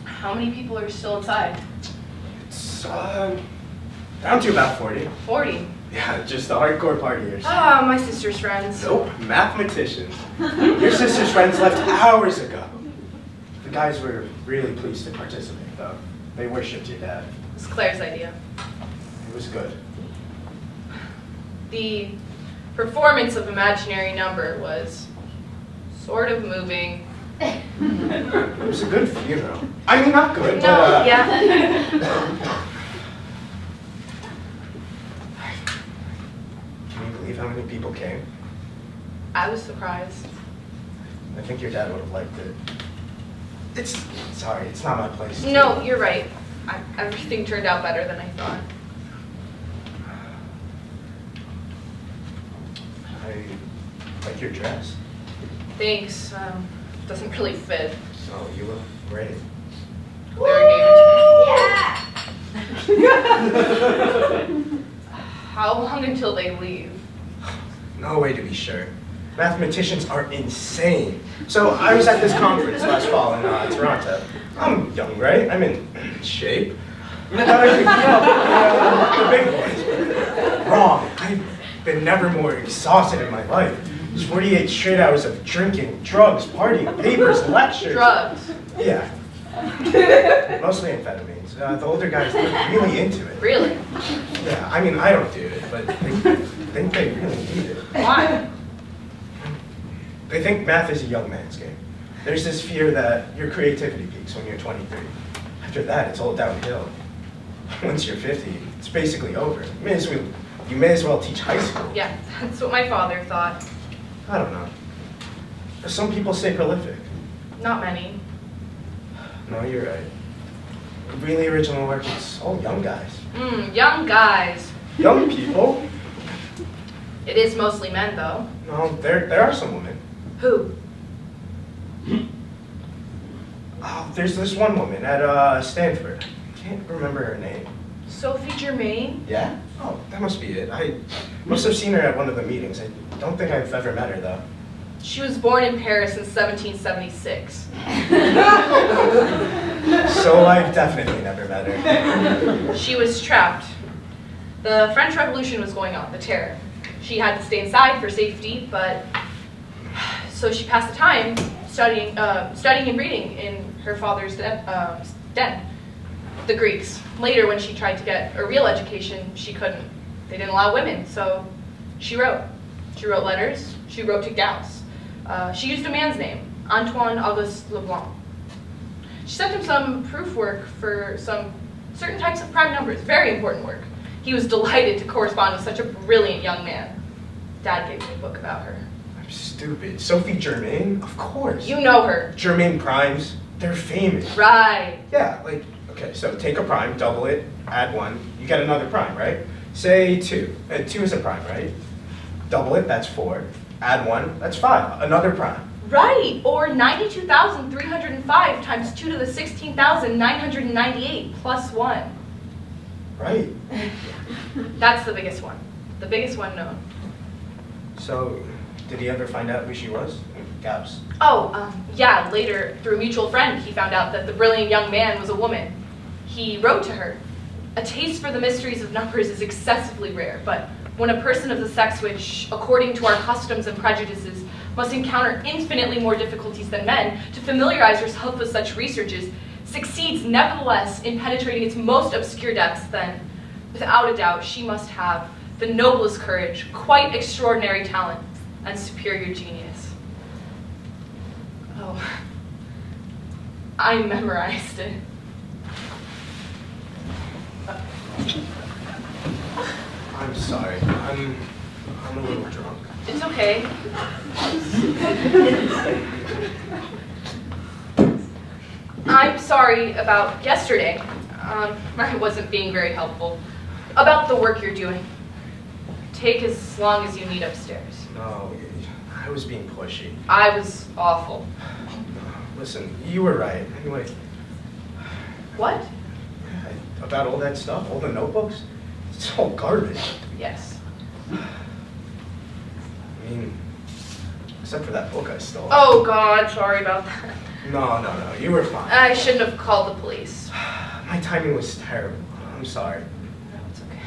How many people are still inside? It's, down to about 40. 40. Yeah, just the hardcore partiers. Ah, my sister's friends. Nope, mathematicians. Your sister's friends left hours ago. The guys were really pleased to participate, though. They worshipped your dad. It was Claire's idea. It was good. The performance of imaginary number was sort of moving. It was a good funeral. I mean, not good, No, but, yeah. Can you believe how many people came? I was surprised. I think your dad would have liked it. Sorry, it's not my place. No, you're right. Everything turned out better than I thought. I like your dress. Thanks. Doesn't really fit. Oh, you look great. Claire gave it to me. How long until they leave? No way to be sure. Mathematicians are insane. So I was at this conference last fall in Toronto. I'm young, right? I'm in shape. I thought I could keep up with the big boys. Wrong. I've been never more exhausted in my life. It's 48 straight hours of drinking, drugs, partying, papers, lectures. Drugs. Yeah. Mostly amphetamines. The older guys, they're really into it. Really? Yeah, I mean, I don't do it, but they think they really need it. Why? They think math is a young man's game. There's this fear that your creativity peaks when you're 23. After that, it's all downhill. Once you're 50, it's basically over. You may as well teach high school. Yeah, that's what my father thought. I don't know. Some people say prolific. Not many. No, you're right. Really original work, it's all young guys. Young guys. Young people? It is mostly men, though. No, there are some women. Who? Oh, there's this one woman at Stanford. I can't remember her name. Sophie Germain? Yeah? Oh, that must be it. I must have seen her at one of the meetings. I don't think I've ever met her, though. She was born in Paris in 1776. So I've definitely never met her. She was trapped. The French Revolution was going on, the terror. She had to stay inside for safety, but so she passed the time studying and reading in her father's den, the Greeks. Later, when she tried to get a real education, she couldn't. They didn't allow women, so she wrote. She wrote letters. She wrote to Gauss. She used a man's name, Antoine Auguste Leblanc. She sent him some proof work for some certain types of prime numbers, very important work. He was delighted to correspond with such a brilliant young man. Dad gave me a book about her. I'm stupid. Sophie Germain? Of course. You know her. Germain primes, they're famous. Right. Yeah, like, okay, so take a prime, double it, add 1, you get another prime, right? Say 2. 2 is a prime, right? Double it, that's 4. Add 1, that's 5. Another prime. Right, or 92,305 times 2 to the 16,998 plus 1. Right. That's the biggest one. The biggest one known. So, did he ever find out who she was? Gabs? Oh, yeah, later, through a mutual friend, he found out that the brilliant young man was a woman. He wrote to her. A taste for the mysteries of numbers is excessively rare, but when a person of the sex which, according to our customs and prejudices, must encounter infinitely more difficulties than men to familiarize herself with such researches, succeeds nevertheless in penetrating its most obscure depths, then, without a doubt, she must have the noblest courage, quite extraordinary talent, and superior genius. Oh, I memorized it. I'm sorry. I'm a little drunk. It's okay. I'm sorry about yesterday. I wasn't being very helpful. About the work you're doing. Take as long as you need upstairs. No, I was being pushy. I was awful. Listen, you were right. Anyway, What? about all that stuff, all the notebooks, it's all garbage. Yes. I mean, except for that book I stole. Oh God, sorry about that. No, you were fine. I shouldn't have called the police. My timing was terrible. I'm sorry. No, it's okay.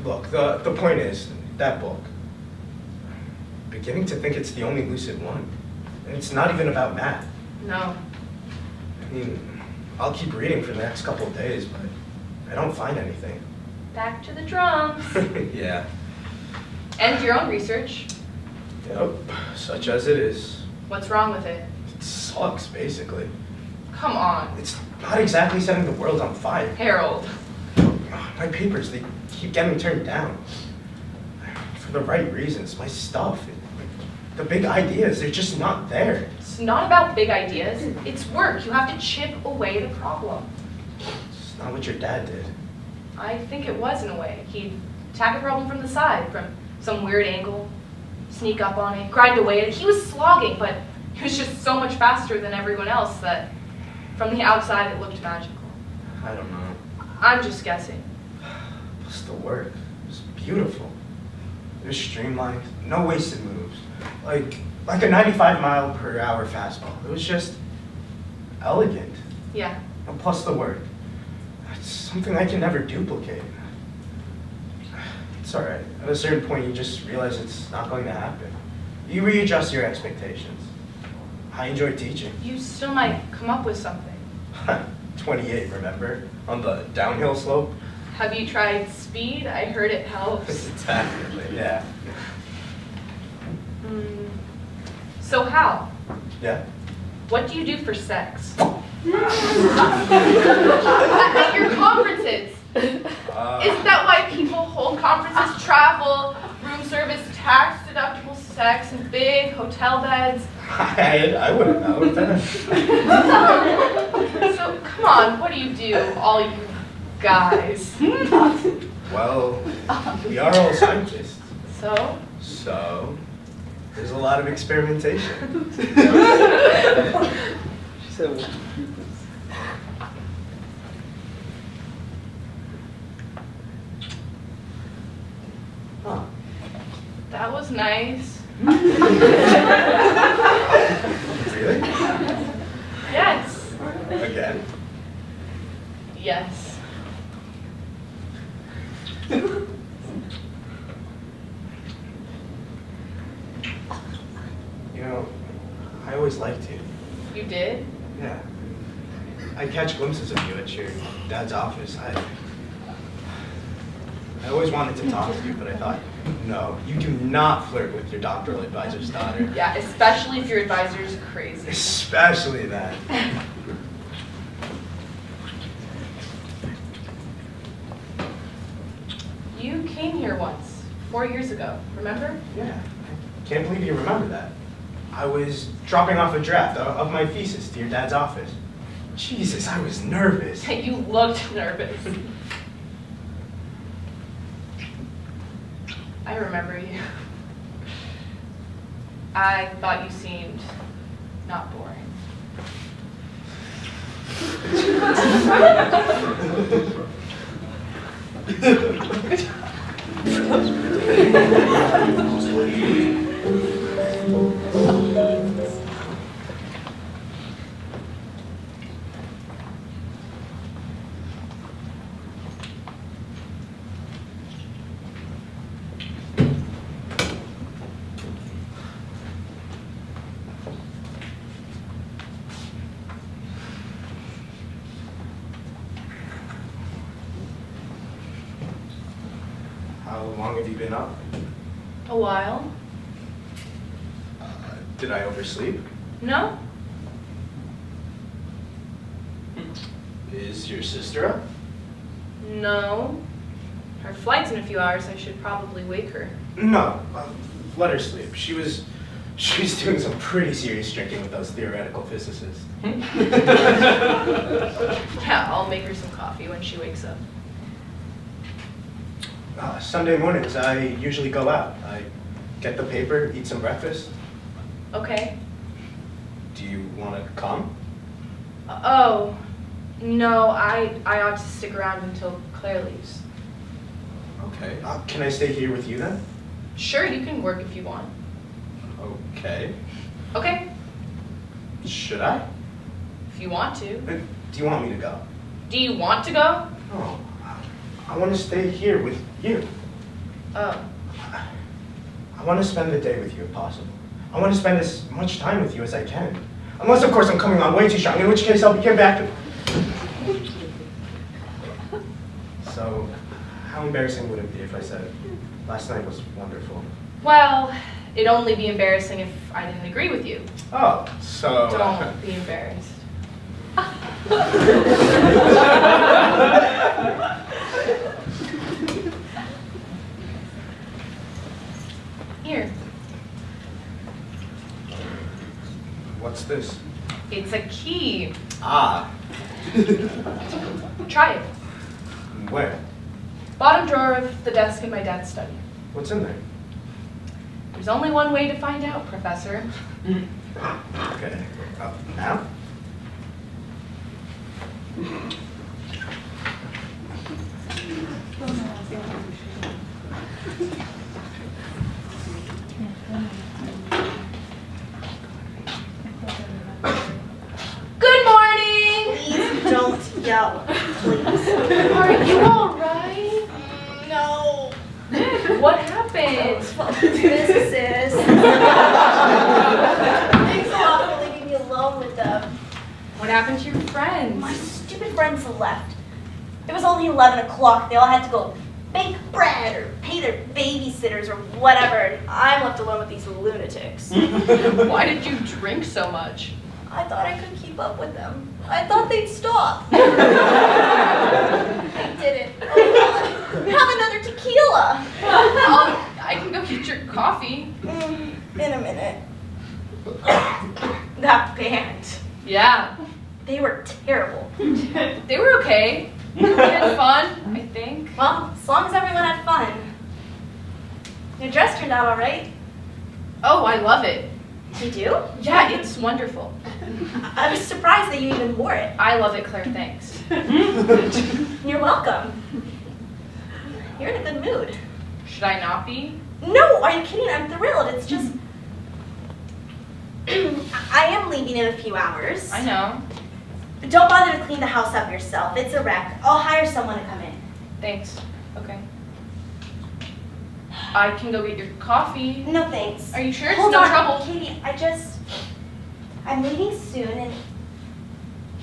Look, the point is, that book, beginning to think it's the only lucid one. And it's not even about math. No. I'll keep reading for the next couple of days, but I don't find anything. Back to the drums. Yeah. And your own research. Yep, such as it is. What's wrong with it? It sucks, basically. Come on. It's not exactly setting the world on fire. Harold. My papers, they keep getting turned down. For the right reasons, my stuff, the big ideas, they're just not there. It's not about big ideas. It's work. You have to chip away the problem. It's not what your dad did. I think it was in a way. He'd attack a problem from the side, from some weird angle, sneak up on it, grind away at it. He was slogging, but he was just so much faster than everyone else that from the outside it looked magical. I don't know. I'm just guessing. Plus the work. It was beautiful. It was streamlined, no wasted moves. Like a 95-mile-per-hour fastball. It was just elegant. Yeah. And plus the work. It's something I can never duplicate. It's all right. At a certain point, you just realize it's not going to happen. You readjust your expectations. I enjoy teaching. You still might come up with something. 28, remember? On the downhill slope? Have you tried speed? I heard it helps. Definitely, yeah. So Hal, Yeah? what do you do for sex? At your conferences. Isn't that why people hold conferences? Travel, room service, tax-deductible sex, and big hotel beds. I wouldn't know. So, come on, what do you do, all you guys? Well, we are all scientists. So? So, there's a lot of experimentation. She said, "What pupils?" Huh. That was nice. Really? Yes. Again? Yes. You know, I always liked you. You did? Yeah. I catch glimpses of you at your dad's office. I always wanted to talk to you, but I thought, no, you do not flirt with your doctoral advisor's daughter. Yeah, especially if your advisor's crazy. Especially that. You came here once, 4 years ago, remember? Yeah. I can't believe you remember that. I was dropping off a draft of my thesis to your dad's office. Jesus, I was nervous. You looked nervous. I remember you. I thought you seemed not boring. How long have you been up? A while? Did I oversleep? No? Is your sister up? No. Her flight's in a few hours. I should probably wake her. No, let her sleep. She was doing some pretty serious drinking with those theoretical physicists. Yeah, I'll make her some coffee when she wakes up. Sunday mornings, I usually go out. I get the paper, eat some breakfast. Okay. Do you want to come? Oh, no, I ought to stick around until Claire leaves. Okay. Can I stay here with you then? Sure, you can work if you want. Okay. Okay, Should I? if you want to. Do you want me to go? Do you want to go? Oh, I want to stay here with you. Oh, I want to spend the day with you if possible. I want to spend as much time with you as I can. Unless, of course, I'm coming on way too strong, in which case I'll get back to... So, how embarrassing would it be if I said, last night was wonderful? Well, it'd only be embarrassing if I didn't agree with you. Oh, so... Don't be embarrassed. Here. What's this? It's a key. Ah. Try it. Where? Bottom drawer of the desk in my dad's study. What's in there? There's only one way to find out, Professor. Okay. Now? Good morning! Please don't yell. Please. Are you all right? No. What happened? Physicist. Thanks a lot for leaving me alone with them. What happened to your friends? My stupid friends left. It was only 11 o'clock. They all had to go bake bread or pay their babysitters or whatever. And I'm left alone with these lunatics. Why did you drink so much? I thought I could keep up with them. I thought they'd stop. They didn't. Oh God. Have another tequila. I can go get your coffee. In a minute. That band. Yeah, They were terrible. they were okay. We had fun, I think. Well, as long as everyone had fun. Your dress turned out all right. Oh, I love it. You do? Yeah, it's wonderful. I was surprised that you even wore it. I love it, Claire, thanks. You're welcome. You're in a good mood. Should I not be? No, are you kidding? I'm thrilled. It's just... I am leaving in a few hours. I know. But don't bother to clean the house up yourself. It's a wreck. I'll hire someone to come in. Thanks. Okay. I can go get your coffee. No thanks. Are you sure? It's Hold no on, trouble. Katie, I'm leaving soon and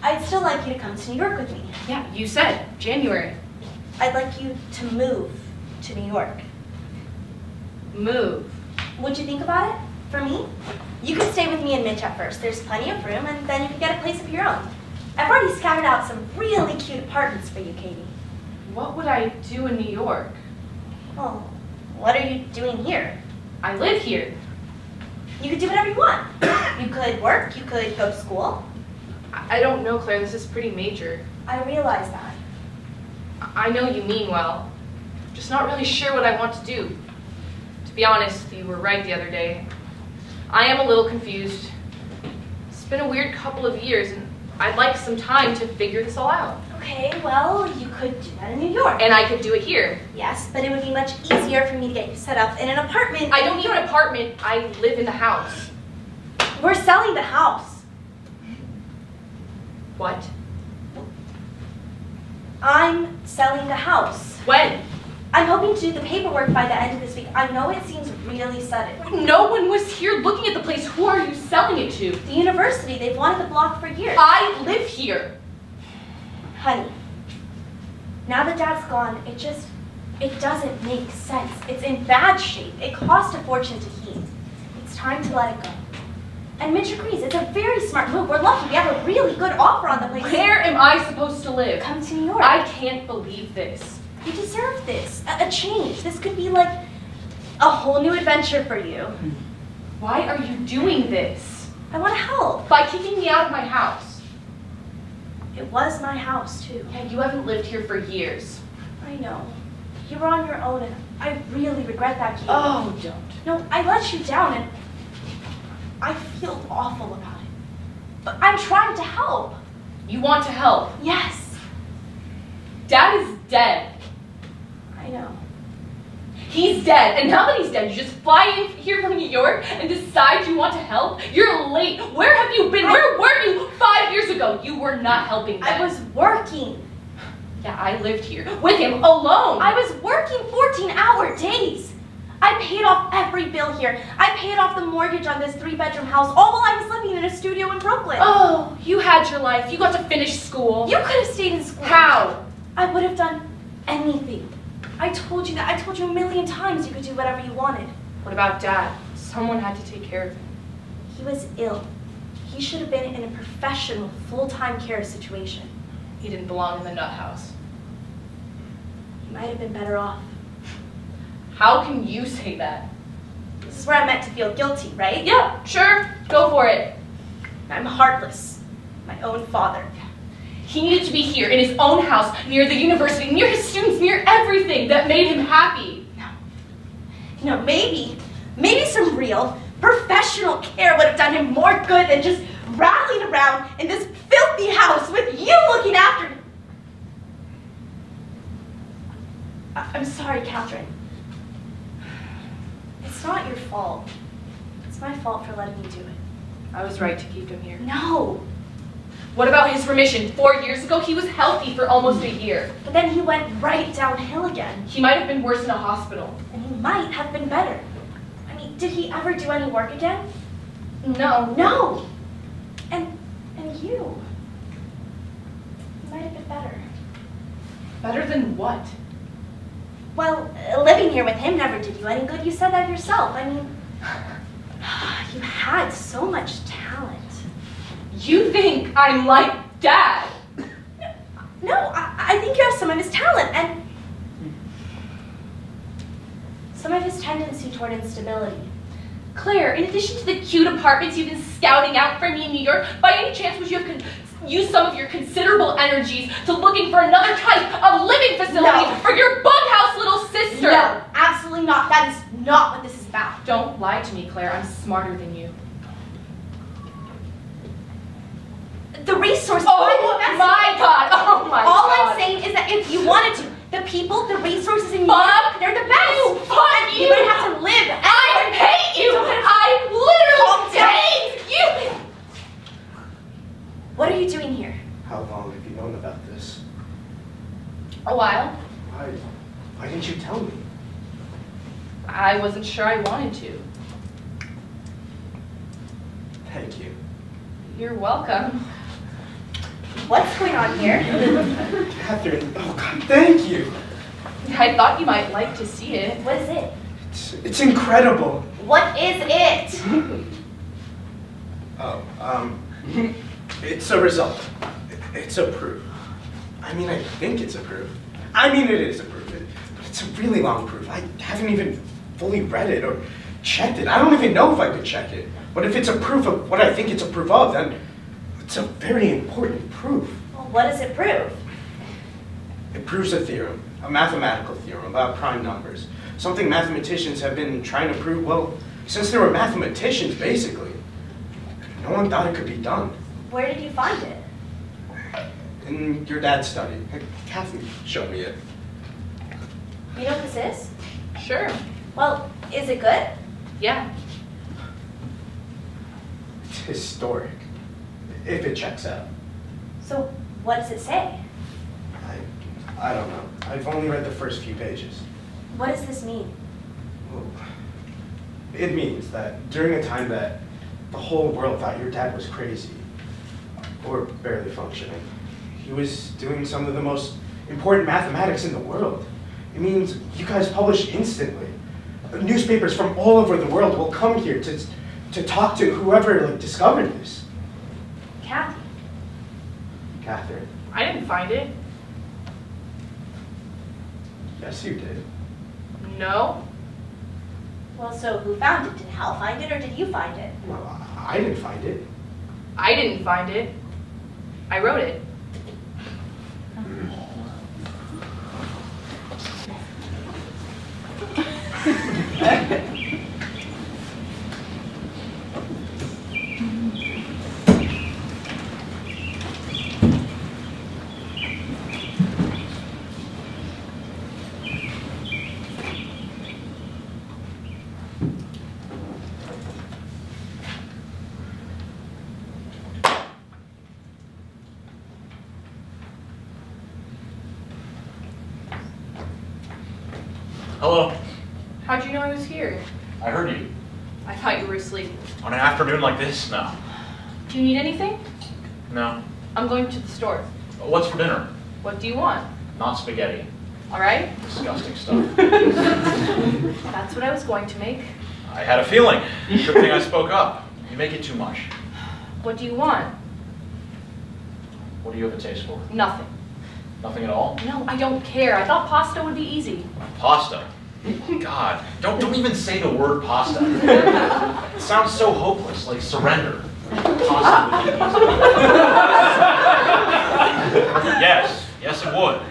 I'd still like you to come to New York with me. Yeah, you said January. I'd like you to move to New York. Move. What'd you think about it? For me? You could stay with me and Mitch at first. There's plenty of room and then you can get a place of your own. I've already scouted out some really cute apartments for you, Katie. What would I do in New York? Oh, what are you doing here? I live here. You could do whatever you want. You could work, you could go to school. I don't know, Claire. This is pretty major. I realize that. I know you mean well. I'm just not really sure what I want to do. To be honest, you were right the other day. I am a little confused. It's been a weird couple of years, and I'd like some time to figure this all out. Okay, well, you could do that in New York. And I could do it here. Yes, but it would be much easier for me to get you set up in an apartment. I don't need an apartment. I live in the house. We're selling the house. What? I'm selling the house. When? I'm hoping to do the paperwork by the end of this week. I know it seems really sudden. No one was here looking at the place. Who are you selling it to? The university, they've wanted the block for years. I live here. Honey, now that Dad's gone, it doesn't make sense. It's in bad shape. It cost a fortune to heat. It's time to let it go. And Mitch agrees. It's a very smart move. We're lucky. We have a really good offer on the place. Where am I supposed to live? Come to New York. I can't believe this. You deserve this. A change. This could be like a whole new adventure for you. Why are you doing this? I want to help. By kicking me out of my house. It was my house, too. Yeah, you haven't lived here for years. I know. You were on your own, and I really regret that, Katie. Oh, don't. No, I let you down, and I feel awful about it. But I'm trying to help. You want to help. Yes, Dad is dead. I know. He's dead, and now that he's dead, you just fly in here from New York and decide you want to help? You're late. Where have you been? Where were you 5 years ago? You were not helping them. I was working. Yeah, I lived here with him alone. I was working 14-hour days. I paid off every bill here. I paid off the mortgage on this 3-bedroom house all while I was living in a studio in Brooklyn. Oh, you had your life. You got to finish school. You could have stayed in school. How? I would have done anything. I told you that. I told you a million times you could do whatever you wanted. What about Dad? Someone had to take care of him. He was ill. He should have been in a professional, full-time care situation. He didn't belong in the nut house. He might have been better off. How can you say that? This is where I'm meant to feel guilty, right? Yeah, sure. Go for it. I'm heartless. My own father. He needed to be here in his own house, near the university, near his students, near everything that made him happy. No, maybe some real, professional care would have done him more good than just rattling around in this filthy house with you looking after him. I'm sorry, Catherine. It's not your fault. It's my fault for letting you do it. I was right to keep him here. No. What about his remission? 4 years ago, he was healthy for almost a year. But then he went right downhill again. He might have been worse in a hospital. And he might have been better. I mean, did he ever do any work again? No. No. And you. He might have been better. Better than what? Well, living here with him never did you any good. You said that yourself. I mean, you had so much talent. You think I'm like Dad? No, I think you have some of his talent and some of his tendency toward instability. Claire, in addition to the cute apartments you've been scouting out for me in New York, by any chance would you have used some of your considerable energies to looking for another type of living facility for your bughouse little sister? No, absolutely not. That is not what this is about. Don't lie to me, Claire. I'm smarter than you. The resources. Oh my God! Oh my All God! I'm saying is that if you wanted to, the people, the resources in New Fuck York, they're the best. you! Fuck And you! you would have to live. I hate you! I literally hate you! What are you doing here? How long have you known about this? A while. Why didn't you tell me? I wasn't sure I wanted to. Thank you. You're welcome. What's going on here? Catherine, oh God, thank you. I thought you might like to see it. What is it? It's incredible. What is it? It's a result. It's a proof. I mean, I think it's a proof. I mean, it is a proof, but it's a really long proof. I haven't even fully read it or checked it. I don't even know if I could check it. But if it's a proof of what I think it's a proof of, then it's a very important proof. Well, what does it prove? It proves a theorem, a mathematical theorem about prime numbers. Something mathematicians have been trying to prove, well, since there were mathematicians, basically. No one thought it could be done. Where did you find it? In your dad's study. Kathy showed me it. You know what this is? Sure. Well, is it good? Yeah. It's historic, if it checks out. So, what does it say? I don't know. I've only read the first few pages. What does this mean? Well, it means that during a time that the whole world thought your dad was crazy, or barely functioning, he was doing some of the most important mathematics in the world. It means you guys publish instantly. Newspapers from all over the world will come here to talk to whoever discovered this. Kathy. Catherine. I didn't find it. Yes, you did. No. Well, so who found it? Did Hal find it or did you find it? Well, I didn't find it. I didn't find it. I wrote it. Hello. How'd you know I was here? I heard you. I thought you were asleep. On an afternoon like this? No. Do you need anything? No. I'm going to the store. What's for dinner? What do you want? Not spaghetti. All right? Disgusting stuff. That's what I was going to make. I had a feeling. Good thing I spoke up. You make it too much. What do you want? What do you have a taste for? Nothing. Nothing at all? No, I don't care. I thought pasta would be easy. Pasta. God, don't even say the word pasta. It sounds so hopeless, like surrender. Pasta would be easy. Yes, it would.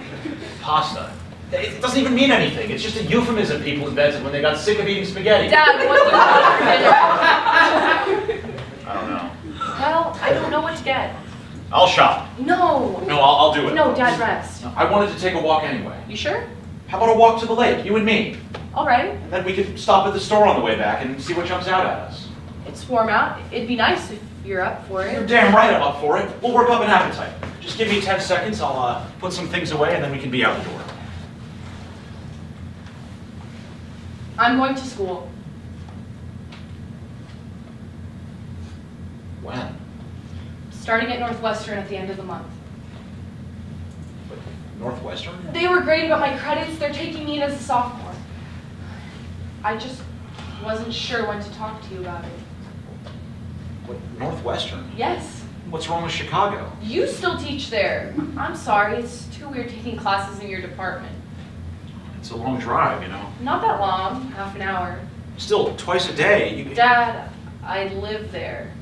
Pasta. It doesn't even mean anything. It's just a euphemism people invented when they got sick of eating spaghetti. Dad, what do you want for dinner? I don't know. Well, I don't know what to get. I'll shop. No. No, I'll do it. No, Dad, rest. I wanted to take a walk anyway. You sure? How about a walk to the lake, you and me? All right. And then we could stop at the store on the way back and see what jumps out at us. It's warm out. It'd be nice if you're up for You're it. damn right I'm up for it. We'll work up an appetite. Just give me 10 seconds, I'll put some things away and then we can be out the door. I'm going to school. When? Starting at Northwestern at the end of the month. Northwestern? They were great about my credits. They're taking me in as a sophomore. I just wasn't sure when to talk to you about it. What, Northwestern? Yes. What's wrong with Chicago? You still teach there. I'm sorry. It's too weird taking classes in your department. It's a long drive, you know. Not that long. Half an hour. Still, twice a day. You Dad, I live there.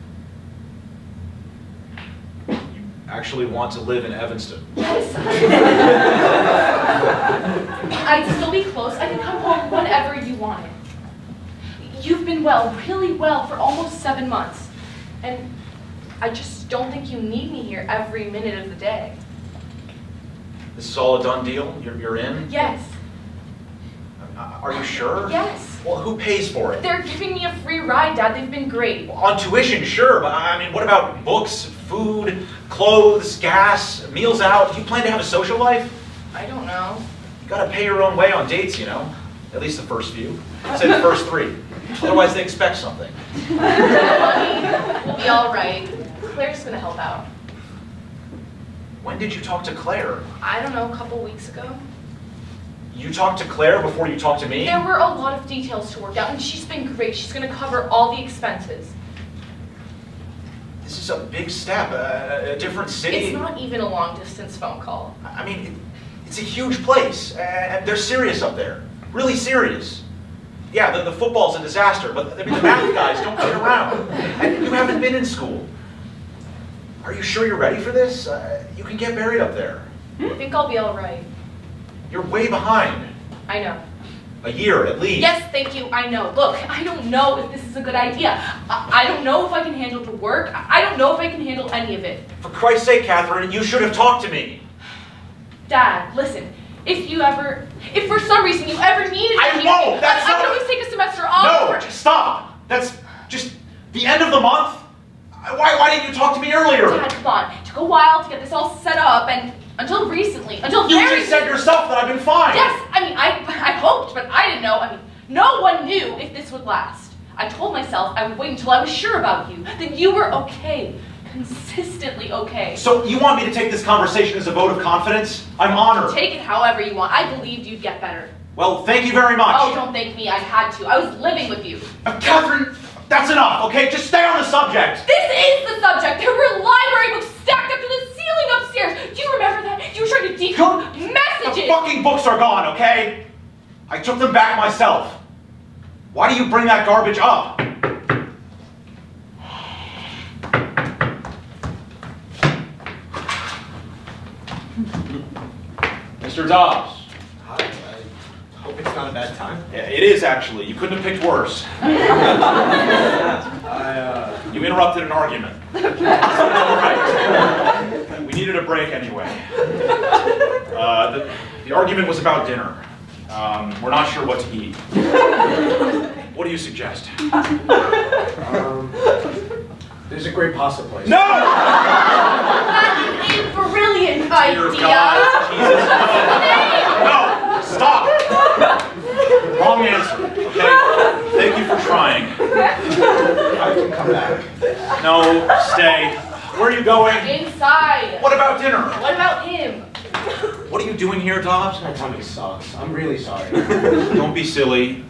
actually want to live in Evanston. Yes. I'd still be close. I can come home whenever you want it. You've been well, really well, for almost 7 months. And I just don't think you need me here every minute of the day. This is all a done deal? You're in? Yes. Are you sure? Yes. Well, who pays for it? They're giving me a free ride, Dad. They've been great. On tuition, sure, but I mean, what about books, food, clothes, gas, meals out? Do you plan to have a social life? I don't know. You gotta pay your own way on dates, you know. At least the first few. I'd say the first 3. Otherwise, they expect something. Money will be all right. Claire's gonna help out. When did you talk to Claire? I don't know, a couple weeks ago. You talked to Claire before you talked to me? There were a lot of details to work out, and she's been great. She's gonna cover all the expenses. This is a big step, a different city. It's not even a long-distance phone call. I mean, it's a huge place, and they're serious up there. Really serious. Yeah, the football's a disaster, but I mean, the math guys don't kid around. And you haven't been in school. Are you sure you're ready for this? You can get married up there. I think I'll be all right. You're way behind. I know. A year, at least. Yes, thank you, I know. Look, I don't know if this is a good idea. I don't know if I can handle the work. I don't know if I can handle any of it. For Christ's sake, Catherine, you should have talked to me. Dad, listen. If for some reason you ever needed I anything, won't! That's I not- can always take a semester off. No, just stop. That's just the end of the month. Why didn't you talk to me earlier? Dad, come on. It took a while to get this all set up, and until recently, until You very just said yourself that I've been fine. Yes, I mean, I hoped, but I didn't know. I mean, no one knew if this would last. I told myself I would wait until I was sure about you, that you were okay, consistently okay. So you want me to take this conversation as a vote of confidence? I'm honored. Take it however you want. I believed you'd get better. Well, thank you very much. Oh, don't thank me. I had to. I was living with you. Catherine, that's enough, okay? Just stay on the subject. This is the subject. There were library books stacked up to the ceiling upstairs. Do you remember that? You were trying to decode The messages. fucking books are gone, okay? I took them back myself. Why do you bring that garbage up? Mr. Dobbs. Hi, I hope it's not a bad time. Yeah, it is actually. You couldn't have picked worse. You interrupted an argument. All right. We needed a break anyway. The argument was about dinner. We're not sure what to eat. What do you suggest? There's a great pasta place. No! That is a brilliant Dear idea. God, Jesus, no! No! Stop! Wrong answer. No, stay. Where are you going? Inside. What about dinner? What about him? What are you doing here, Dobbs? My tummy sucks. I'm really sorry. Don't be silly.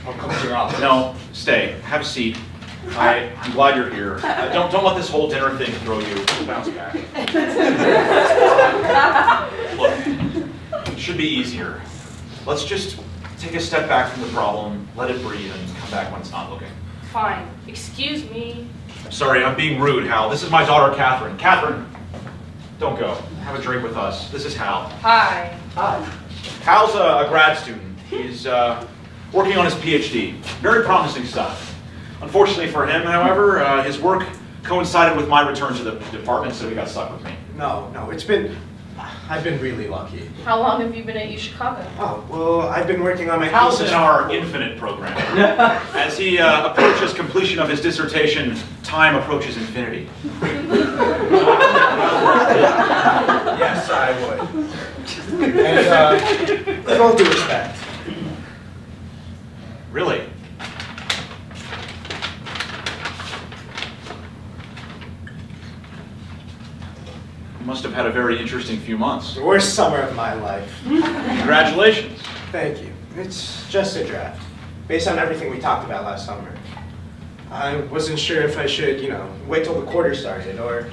I'll come to your office. No, stay. Have a seat. I'm glad you're here. Don't let this whole dinner thing throw you. Bounce back. Look, it should be easier. Let's just take a step back from the problem, let it breathe, and come back when it's not looking. Fine. Excuse me. I'm sorry, I'm being rude, Hal. This is my daughter, Catherine. Catherine, don't go. Have a drink with us. This is Hal. Hi. Hal's a grad student. He's working on his PhD. Very promising stuff. Unfortunately for him, however, his work coincided with my return to the department, so he got stuck with me. No, I've been really lucky. How long have you been at U Chicago? Oh, well, I've been working on my Hal's thesis. in our infinite program. As he approaches completion of his dissertation, time approaches infinity. Yes, I would. And with all due respect. Really? You must have had a very interesting few months. The worst summer of my life. Congratulations. Thank you. It's just a draft, based on everything we talked about last summer. I wasn't sure if I should, wait till the quarter started, or,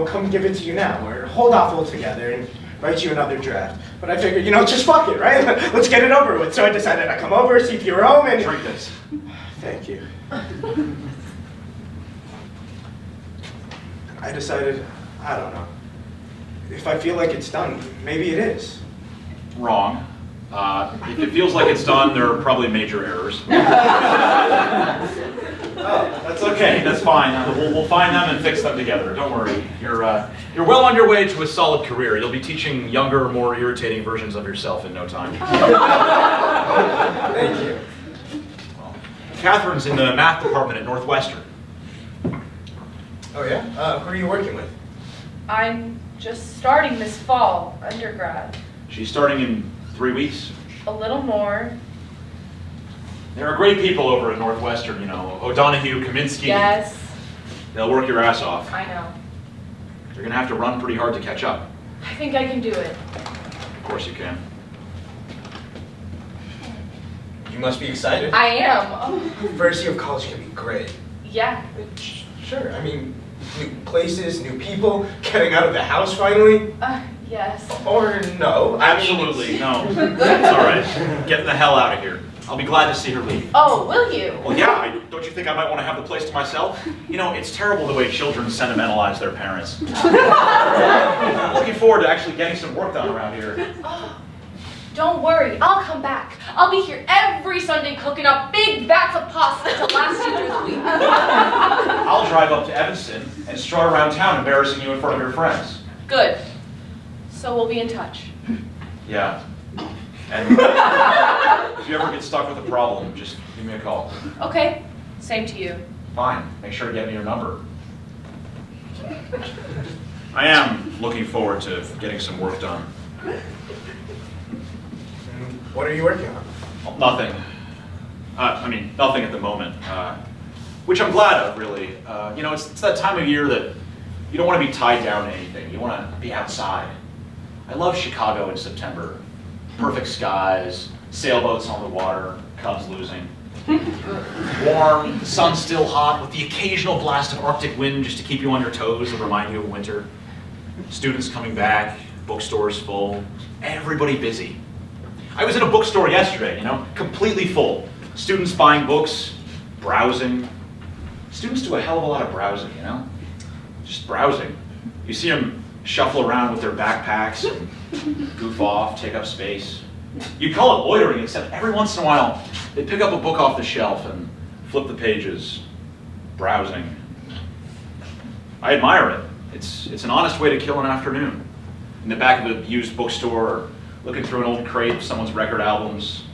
come give it to you now, or hold off altogether and write you another draft. But I figured, just fuck it, right? Let's get it over with. So I decided I'd come over, see if you were home, and... Drink this. Thank you. I decided, I don't know. If I feel like it's done, maybe it is. Wrong. If it feels like it's done, there are probably major errors. Oh, that's okay. That's fine. We'll find them and fix them together. Don't worry. You're well on your way to a solid career. You'll be teaching younger, more irritating versions of yourself in no time. Thank you. Well, Catherine's in the math department at Northwestern. Oh yeah? Who are you working with? I'm just starting this fall, undergrad. She's starting in 3 weeks. A little more. There are great people over at Northwestern, O'Donoghue, Kaminsky. Yes, They'll work your ass off. I know. You're gonna have to run pretty hard to catch up. I think I can do it. Of course you can. You must be excited. I am. First year of college can be great. Yeah. Sure, I mean, new places, new people, getting out of the house finally. Yes. Or no. Absolutely, no. It's all right. Get the hell out of here. I'll be glad to see her leave. Oh, will you? Well, yeah, don't you think I might want to have the place to myself? It's terrible the way children sentimentalize their parents. I'm looking forward to actually getting some work done around here. Oh, don't worry, I'll come back. I'll be here every Sunday cooking up big vats of pasta to last you through the week. I'll drive up to Evanston and strut around town embarrassing you in front of your friends. Good. So we'll be in touch. Yeah. And if you ever get stuck with a problem, just give me a call. Okay, same to you. Fine, make sure to get me your number. I am looking forward to getting some work done. What are you working on? Well, nothing. Nothing at the moment. Which I'm glad of, really. It's that time of year that you don't want to be tied down to anything. You want to be outside. I love Chicago in September. Perfect skies, sailboats on the water, Cubs losing. Warm, the sun's still hot, with the occasional blast of Arctic wind just to keep you on your toes and remind you of winter. Students coming back, bookstores full, everybody busy. I was in a bookstore yesterday, completely full. Students buying books, browsing. Students do a hell of a lot of browsing, Just browsing. You see them shuffle around with their backpacks and goof off, take up space. You'd call it loitering, except every once in a while, they pick up a book off the shelf and flip the pages, browsing. I admire it. It's an honest way to kill an afternoon. In the back of a used bookstore, looking through an old crate of someone's record albums.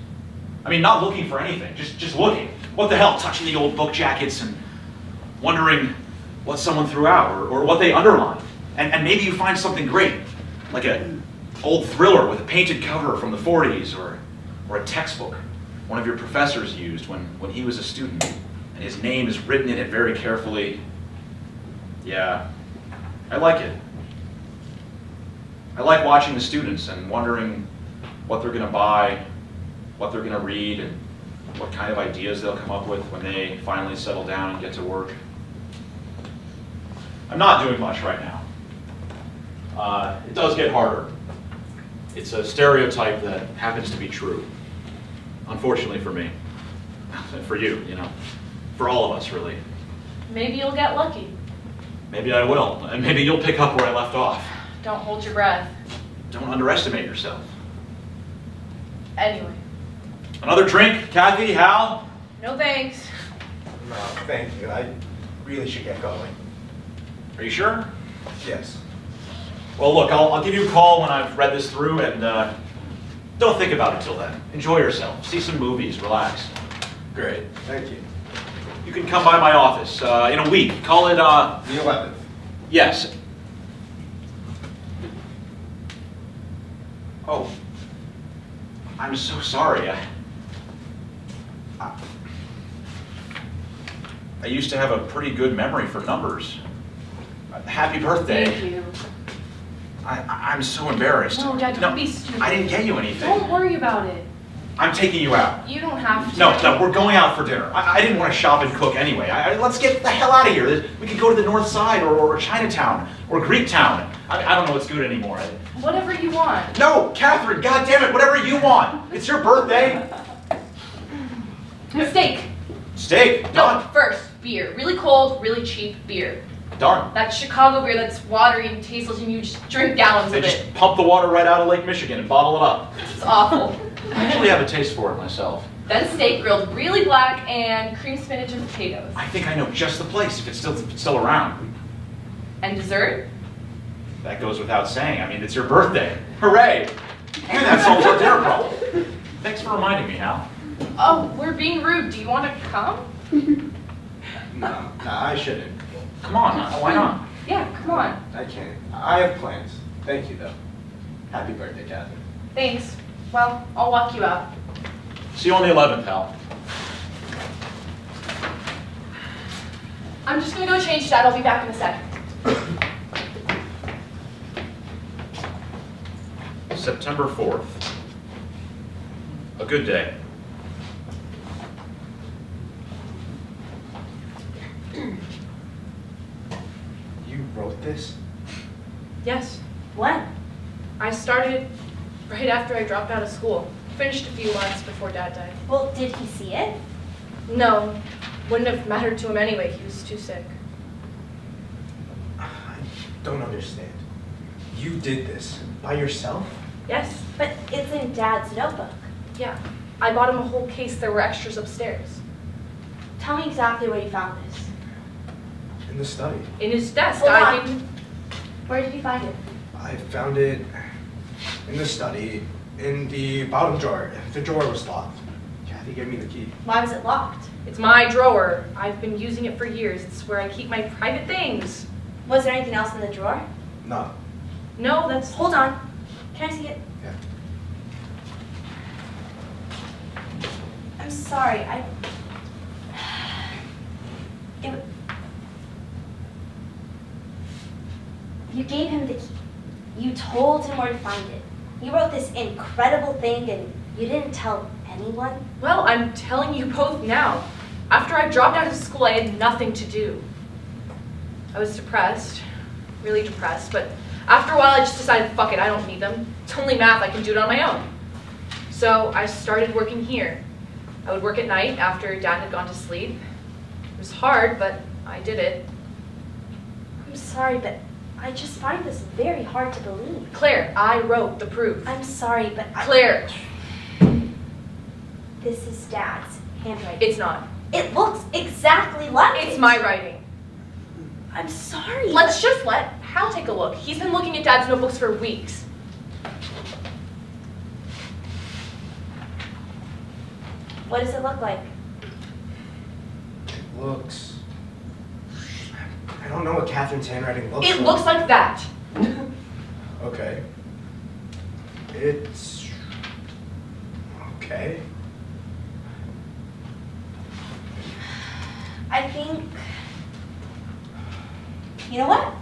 Not looking for anything, just looking. What the hell, touching the old book jackets and wondering what someone threw out or what they underlined. And maybe you find something great, like an old thriller with a painted cover from the 40s or a textbook one of your professors used when he was a student. And his name is written in it very carefully. Yeah, I like it. I like watching the students and wondering what they're going to buy, what they're going to read, and what kind of ideas they'll come up with when they finally settle down and get to work. I'm not doing much right now. It does get harder. It's a stereotype that happens to be true. Unfortunately for me. And for you, you know. For all of us, really. Maybe you'll get lucky. Maybe I will. And maybe you'll pick up where I left off. Don't hold your breath. Don't underestimate yourself. Anyway. Another drink, Kathy, Hal? No thanks. No, thank you. I really should get going. Are you sure? Yes. Well, look, I'll give you a call when I've read this through, and don't think about it till then. Enjoy yourself. See some movies. Relax. Great. Thank you. You can come by my office in a week. Call it, The 11th. yes. Oh. I'm so sorry. I used to have a pretty good memory for numbers. Happy birthday. Thank you. I'm so embarrassed. No, Dad, don't be stupid. I didn't get you anything. Don't worry about it. I'm taking you out. You don't have to. No, we're going out for dinner. I didn't want to shop and cook anyway. Let's get the hell out of here. We could go to the North Side or Chinatown or Greek Town. I don't know what's good anymore. Whatever you want. No, Catherine, goddammit, whatever you want. It's your birthday. Steak. Steak, No, done. first, beer. Really cold, really cheap beer. Done. That Chicago beer that's watery and tasteless and you just drink gallons They of just it. pump the water right out of Lake Michigan and bottle it up. It's awful. I actually have a taste for it myself. Then steak grilled really black and cream spinach and potatoes. I think I know just the place if it's still around. And dessert? That goes without saying. I mean, it's your birthday. Hooray! And that solves our dinner problem. Thanks for reminding me, Hal. Oh, we're being rude. Do you want to come? No, I shouldn't. Come on, why not? Yeah, come on. I can't. I have plans. Thank you, though. Happy birthday, Catherine. Thanks. Well, I'll walk you out. See you on the 11th, Hal. I'm just gonna go change, Dad. I'll be back in a sec. September 4th. A good day. You wrote this? Yes. When? I started right after I dropped out of school. Finished a few months before Dad died. Well, did he see it? No, wouldn't have mattered to him anyway. He was too sick. I don't understand. You did this by yourself? Yes. But it's in Dad's notebook. Yeah. I bought him a whole case. There were extras upstairs. Tell me exactly where you found this. In the study. In his desk. Hold I on. didn't. Where did you find it? I found it in the study, in the bottom drawer. The drawer was locked. Kathy gave me the key. Why was it locked? It's my drawer. I've been using it for years. It's where I keep my private things. Was there anything else in the drawer? No. No, that's. Hold on. Can I see it? Yeah. I'm sorry. You gave him the key. You told him where to find it. You wrote this incredible thing and you didn't tell anyone? Well, I'm telling you both now. After I dropped out of school, I had nothing to do. I was depressed, really depressed, but after a while I just decided, fuck it, I don't need them. It's only math, I can do it on my own. So I started working here. I would work at night after Dad had gone to sleep. It was hard, but I did it. I'm sorry, but I just find this very hard to believe. Claire, I wrote the proof. I'm sorry, but Claire, this is Dad's handwriting. it's not. It looks exactly like It's it. my writing. I'm sorry. Let's just let Hal take a look. He's been looking at Dad's notebooks for weeks. What does it look like? It looks... I don't know what Catherine's handwriting looks like. It looks like that. Okay. It's... okay. I think You know what?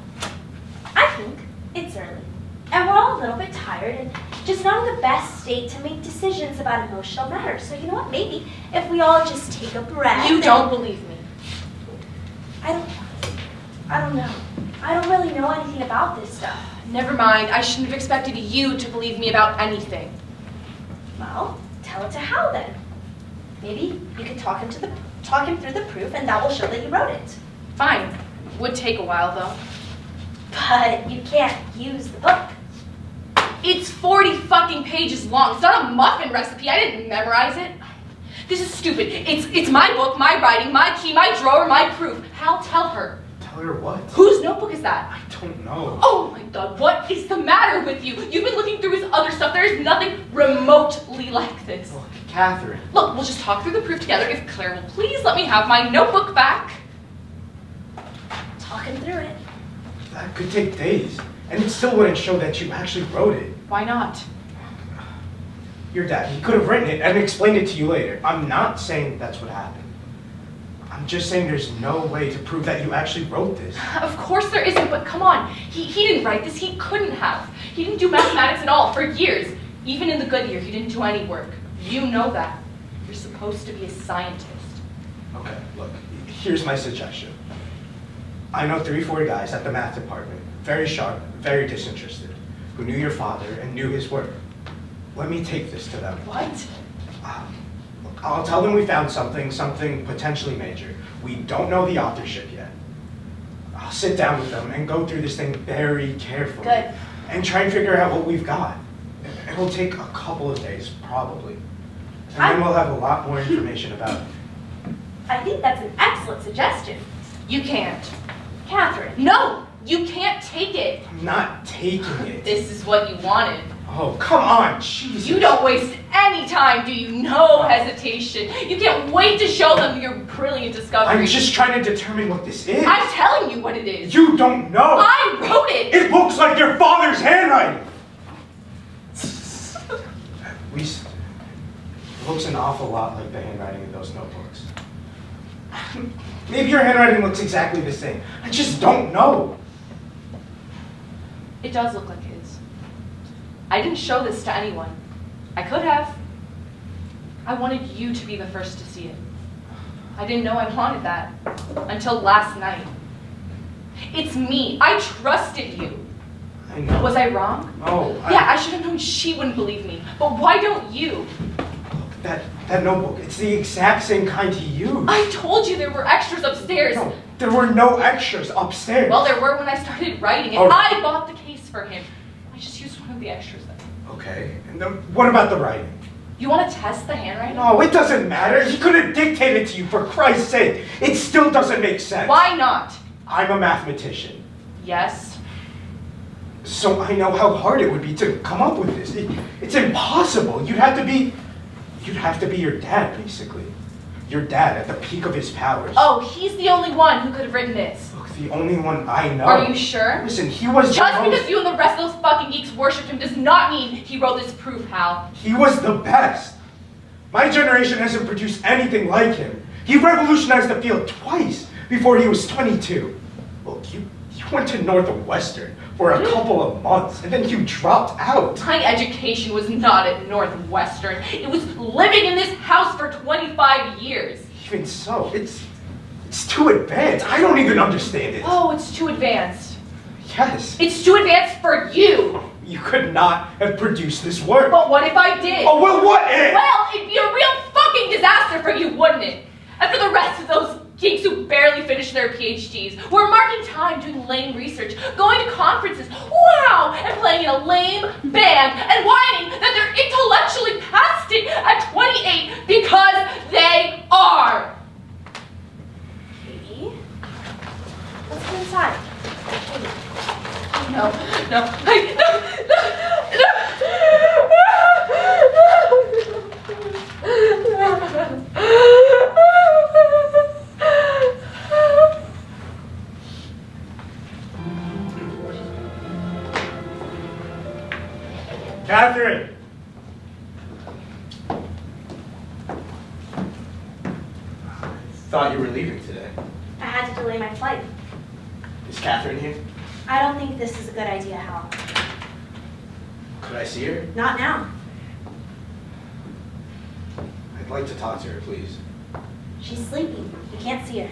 I think it's early. And we're all a little bit tired and just not in the best state to make decisions about emotional matters. So you know what? Maybe if we all just take a breath. You don't believe me. I don't know. I don't really know anything about this stuff. Never mind. I shouldn't have expected you to believe me about anything. Well, tell it to Hal then. Maybe you could talk him through the proof, and that will show that you wrote it. Fine. Would take a while though. But you can't use the book. It's 40 fucking pages long. It's not a muffin recipe. I didn't memorize it. This is stupid. It's my book, my writing, my key, my drawer, my proof. Hal, tell her. Tell her what? Whose notebook is that? I don't know. Oh my god, what is the matter with you? You've been looking through his other stuff. There is nothing remotely like this. Look, Catherine. Look, we'll just talk through the proof together. If Claire will please let me have my notebook back. Talk him through it. That could take days. And it still wouldn't show that you actually wrote it. Why not? Your dad, he could have written it and explained it to you later. I'm not saying that's what happened. I'm just saying there's no way to prove that you actually wrote this. Of course there isn't, but come on. He didn't write this. He couldn't have. He didn't do mathematics at all for years. Even in the good year, he didn't do any work. You know that. You're supposed to be a scientist. Okay, look, here's my suggestion. I know 3-4 guys at the math department, very sharp, very disinterested, who knew your father and knew his work. Let me take this to them. What? Look, I'll tell them we found something potentially major. We don't know the authorship yet. I'll sit down with them and go through this thing very carefully. Good. And try and figure out what we've got. It'll take a couple of days, probably. And then we'll have a lot more information about it. I think that's an excellent suggestion. You can't. Catherine. No! You can't take it. I'm not taking it. This is what you wanted. Oh, come on, Jesus. You don't waste any time, do you? No hesitation. You can't wait to show them your brilliant discovery. I'm just trying to determine what this is. I'm telling you what it is. You don't know. I wrote it. It looks like your father's handwriting. At least, it looks an awful lot like the handwriting in those notebooks. Maybe your handwriting looks exactly the same. I just don't know. It does look like his. I didn't show this to anyone. I could have. I wanted you to be the first to see it. I didn't know I wanted that until last night. It's me. I trusted you. I know. Was I wrong? No. Yeah, I should have known she wouldn't believe me. But why don't you? That notebook, it's the exact same kind he used. I told you there were extras upstairs. No, there were no extras upstairs. Well, there were when I started writing it. Oh. I bought the case for him. I just used one of the extras then. Okay, and then what about the writing? You want to test the handwriting? No, it doesn't matter. He could have dictated to you, for Christ's sake. It still doesn't make sense. Why not? I'm a mathematician. Yes. So I know how hard it would be to come up with this. It's impossible. You'd have to be your dad, basically. Your dad at the peak of his powers. Oh, he's the only one who could have written this. Look, the only one I know. Are you sure? Listen, he was Just because you and the rest of those fucking geeks worshipped him does not mean he wrote this proof, Hal. He was the best. My generation hasn't produced anything like him. He revolutionized the field twice before he was 22. Look, you went to Northwestern for a couple of months, and then you dropped out. My education was not at Northwestern. It was living in this house for 25 years. Even so, it's too advanced. I don't even understand it. Oh, it's too advanced. Yes. It's too advanced for you. You could not have produced this work. But what if I did? Oh, well, what if? Well, it'd be a real fucking disaster for you, wouldn't it? And for the rest of those geeks who barely finished their PhDs, who are marking time doing lame research, going to conferences, wow, and playing in a lame band, and whining that they're intellectually past it at 28 because they are. Katie, let's go inside. Katie. No. Catherine! Thought you were leaving today. I had to delay my flight. Is Catherine here? I don't think this is a good idea, Hal. Could I see her? Not now. I'd like to talk to her, please. She's sleeping. You can't see her.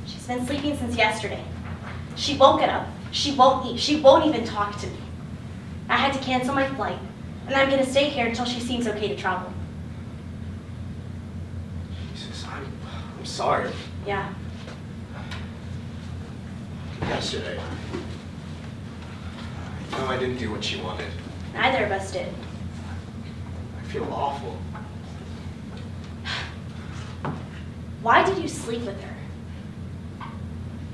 She's been sleeping since yesterday. She won't get up. She won't eat. She won't even talk to me. I had to cancel my flight, and I'm going to stay here until she seems okay to travel. Jesus, I'm sorry. Yeah. Yesterday, I know I didn't do what she wanted. Neither of us did. I feel awful. Why did you sleep with her?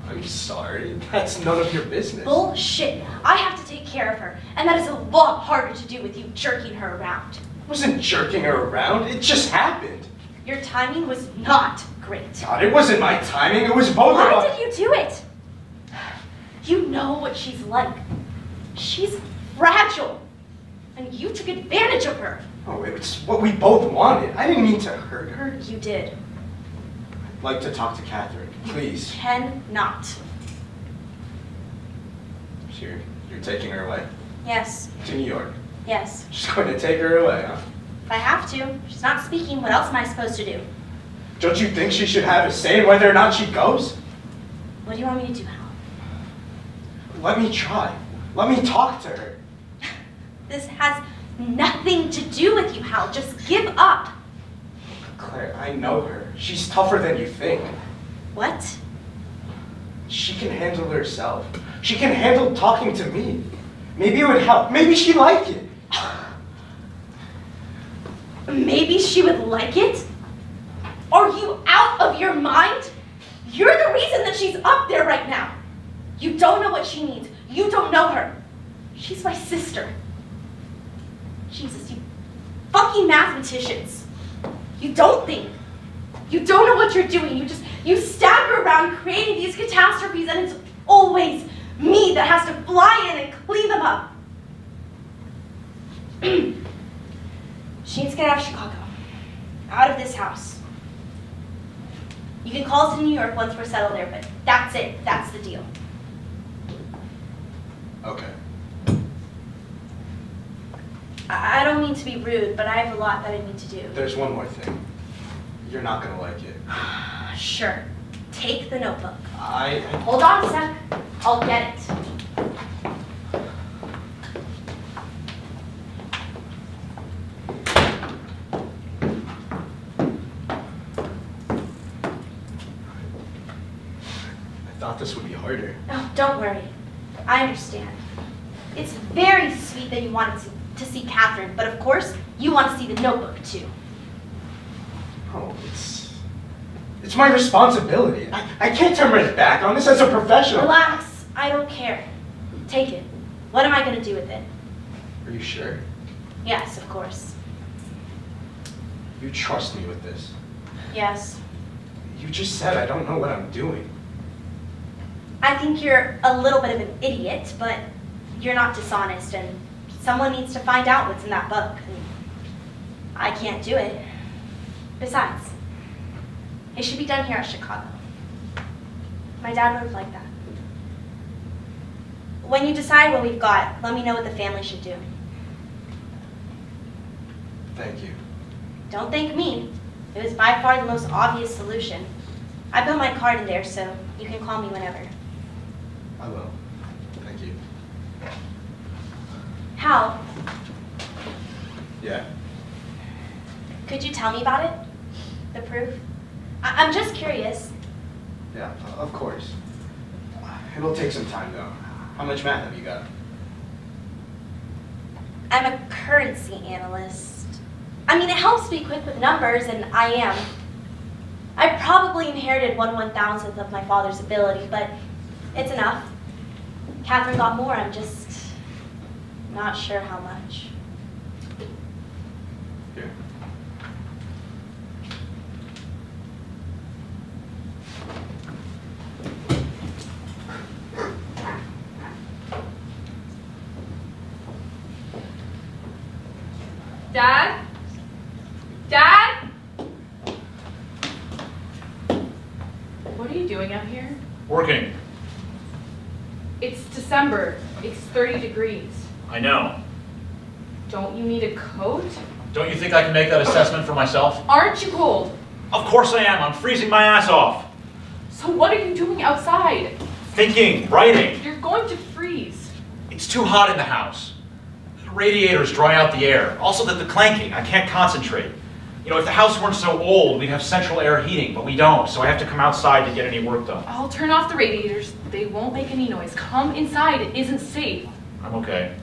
I'm sorry. That's none of your business. Bullshit. I have to take care of her, and that is a lot harder to do with you jerking her around. I wasn't jerking her around. It just happened. Your timing was not great. God, it wasn't my timing. It was both of us. Why did you do it? You know what she's like. She's fragile, and you took advantage of her. Oh, it's what we both wanted. I didn't mean to hurt her. You did. I'd like to talk to Catherine, please. Cannot. You're taking her away? Yes. To New York. Yes. Just going to take her away, huh? If I have to. She's not speaking. What else am I supposed to do? Don't you think she should have a say in whether or not she goes? What do you want me to do, Hal? Let me try. Let me talk to her. This has nothing to do with you, Hal. Just give up. Claire, I know her. She's tougher than you think. What? She can handle herself. She can handle talking to me. Maybe it would help. Maybe she'd like it. Maybe she would like it? Are you out of your mind? You're the reason that she's up there right now. You don't know what she needs. You don't know her. She's my sister. Jesus, you fucking mathematicians. You don't think. You don't know what you're doing. You stagger around creating these catastrophes, and it's always me that has to fly in and clean them up. She needs to get out of Chicago. Out of this house. You can call us to New York once we're settled there, but that's it. That's the deal. Okay. I don't mean to be rude, but I have a lot that I need to do. There's one more thing. You're not gonna like it. Sure. Take the notebook. Hold on a sec. I'll get it. I thought this would be harder. Oh, don't worry. I understand. It's very sweet that you wanted to see Catherine, but of course, you want to see the notebook too. Oh, it's my responsibility. I can't turn my back on this as a professional. Relax. I don't care. Take it. What am I going to do with it? Are you sure? Yes, of course. You trust me with this. Yes. You just said I don't know what I'm doing. I think you're a little bit of an idiot, but you're not dishonest, and someone needs to find out what's in that book. And I can't do it. Besides, it should be done here at Chicago. My dad would have liked that. When you decide what we've got, let me know what the family should do. Thank you. Don't thank me. It was by far the most obvious solution. I put my card in there, so you can call me whenever. I will. Thank you. Hal, Yeah. could you tell me about it? The proof? I'm just curious. Yeah, of course. It'll take some time though. How much math have you got? I'm a currency analyst. I mean, it helps be quick with numbers, and I am. I probably inherited 1/1000th of my father's ability, but it's enough. Catherine got more, I'm just not sure how much. Here. Dad? Dad? What are you doing out here? Working. It's December. It's 30 degrees. I know. Don't you need a coat? Don't you think I can make that assessment for myself? Aren't you cold? Of course I am. I'm freezing my ass off. So what are you doing outside? Thinking, writing. You're going to freeze. It's too hot in the house. The radiators dry out the air. Also the clanking. I can't concentrate. You know, if the house weren't so old, we'd have central air heating, but we don't, so I have to come outside to get any work done. I'll turn off the radiators. They won't make any noise. Come inside. It isn't safe. I'm okay.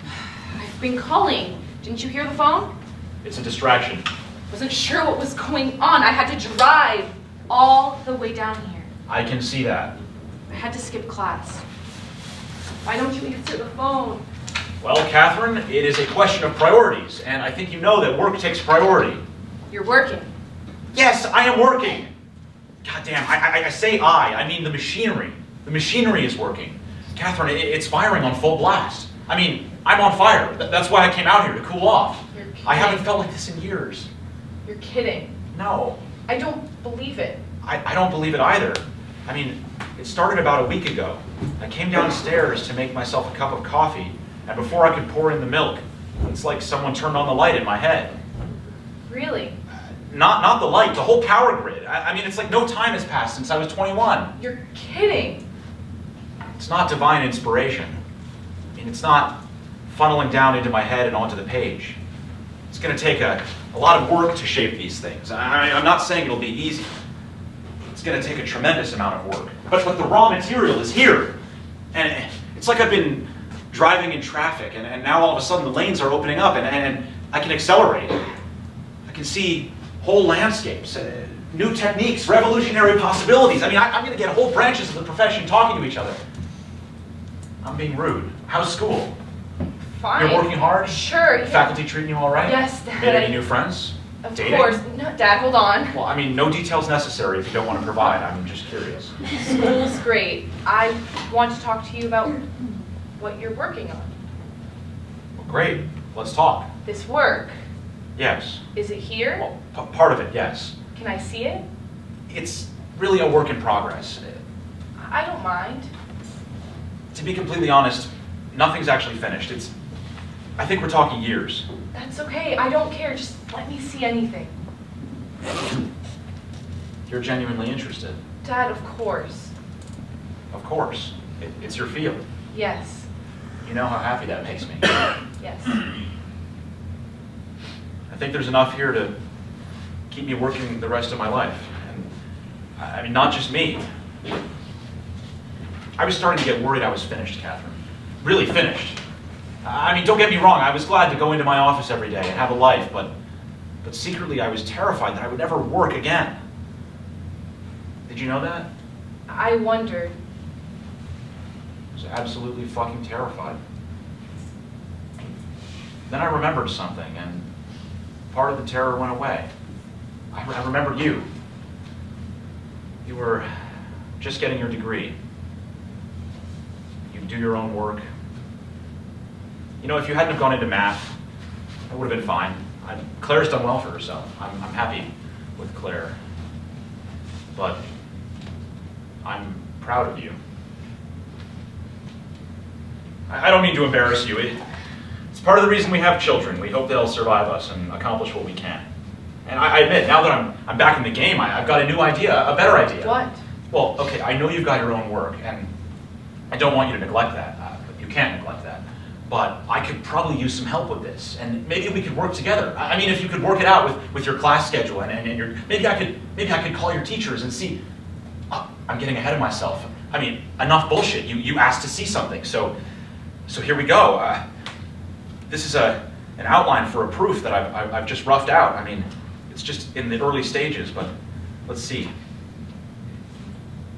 I've been calling. Didn't you hear the phone? It's a distraction. Wasn't sure what was going on. I had to drive all the way down here. I can see that. I had to skip class. Why don't you answer the phone? Well, Catherine, it is a question of priorities, and I think you know that work takes priority. You're working. Yes, I am working. God damn, I say I mean the machinery. The machinery is working. Catherine, it's firing on full blast. I mean, I'm on fire. That's why I came out here, to cool off. You're kidding. I haven't felt like this in years. You're kidding. No, I don't believe it. I don't believe it either. I mean, it started about a week ago. I came downstairs to make myself a cup of coffee, and before I could pour in the milk, it's like someone turned on the light in my head. Really? Not the light, the whole power grid. I mean, it's like no time has passed since I was 21. You're kidding. It's not divine inspiration. I mean, it's not funneling down into my head and onto the page. It's going to take a lot of work to shape these things. I'm not saying it'll be easy. It's going to take a tremendous amount of work. But the raw material is here. And it's like I've been driving in traffic, and now all of a sudden the lanes are opening up, and I can accelerate. I can see whole landscapes, new techniques, revolutionary possibilities. I mean, I'm going to get whole branches of the profession talking to each other. I'm being rude. How's school? Fine. You're working hard? Sure. The faculty treating you all right? Yes, Dad. Made any new friends? Of Dating? course. No, Dad, hold on. Well, I mean, no details necessary if you don't want to provide. I'm just curious. School's great. I want to talk to you about what you're working on. Well, great. Let's talk. This work. Yes. Is it here? Well, part of it, yes. Can I see it? It's really a work in progress. I don't mind. To be completely honest, nothing's actually finished. I think we're talking years. That's okay. I don't care. Just let me see anything. You're genuinely interested. Dad, of course. Of course. It's your field. Yes. You know how happy that makes me. Yes. I think there's enough here to keep me working the rest of my life. And I mean, not just me. I was starting to get worried I was finished, Catherine. Really finished. I mean, don't get me wrong, I was glad to go into my office every day and have a life, but secretly I was terrified that I would never work again. Did you know that? I wondered. I was absolutely fucking terrified. Then I remembered something, and part of the terror went away. I remembered you. You were just getting your degree. You do your own work. You know, if you hadn't have gone into math, I would have been fine. Claire's done well for herself. I'm happy with Claire. But I'm proud of you. I don't mean to embarrass you. It's part of the reason we have children. We hope they'll survive us and accomplish what we can. And I admit, now that I'm back in the game, I've got a new idea, a better idea. What? Well, okay, I know you've got your own work, and I don't want you to neglect that. But you can't neglect that. But I could probably use some help with this, and maybe we could work together. I mean, if you could work it out with your class schedule, and your maybe I could call your teachers and see. I'm getting ahead of myself. I mean, enough bullshit. You asked to see something, so here we go. This is an outline for a proof that I've just roughed out. I mean, it's just in the early stages, but let's see.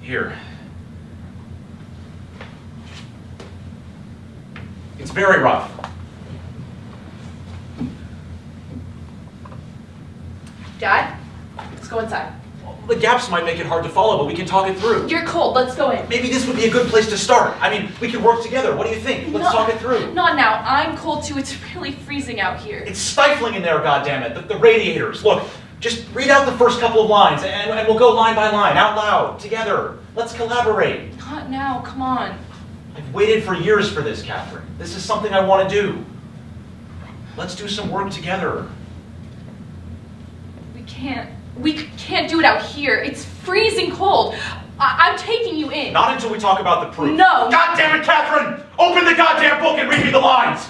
Here. It's very rough. Dad, let's go inside. Well, the gaps might make it hard to follow, but we can talk it through. You're cold. Let's go in. Maybe this would be a good place to start. I mean, we could work together. What do you think? Let's talk it through. Not now. I'm cold too. It's really freezing out here. It's stifling in there, goddammit. The radiators. Look, just read out the first couple of lines, and we'll go line by line, out loud, together. Let's collaborate. Not now. Come on. I've waited for years for this, Catherine. This is something I want to do. Let's do some work together. We can't do it out here. It's freezing cold. I'm taking you in. Not until we talk about the proof. No. God damn it, Catherine! Open the goddamn book and read me the lines!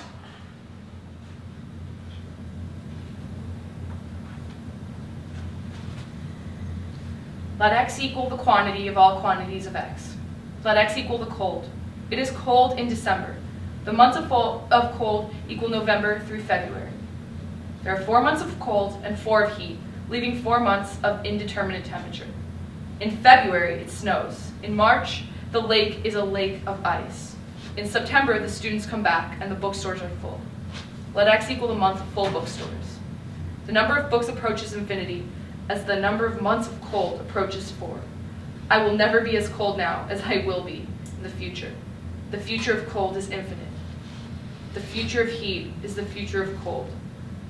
Let x equal the quantity of all quantities of x. Let x equal the cold. It is cold in December. The months of cold equal November through February. There are 4 months of cold and 4 of heat, leaving 4 months of indeterminate temperature. In February, it snows. In March, the lake is a lake of ice. In September, the students come back and the bookstores are full. Let x equal the month of full bookstores. The number of books approaches infinity as the number of months of cold approaches 4. I will never be as cold now as I will be in the future. The future of cold is infinite. The future of heat is the future of cold.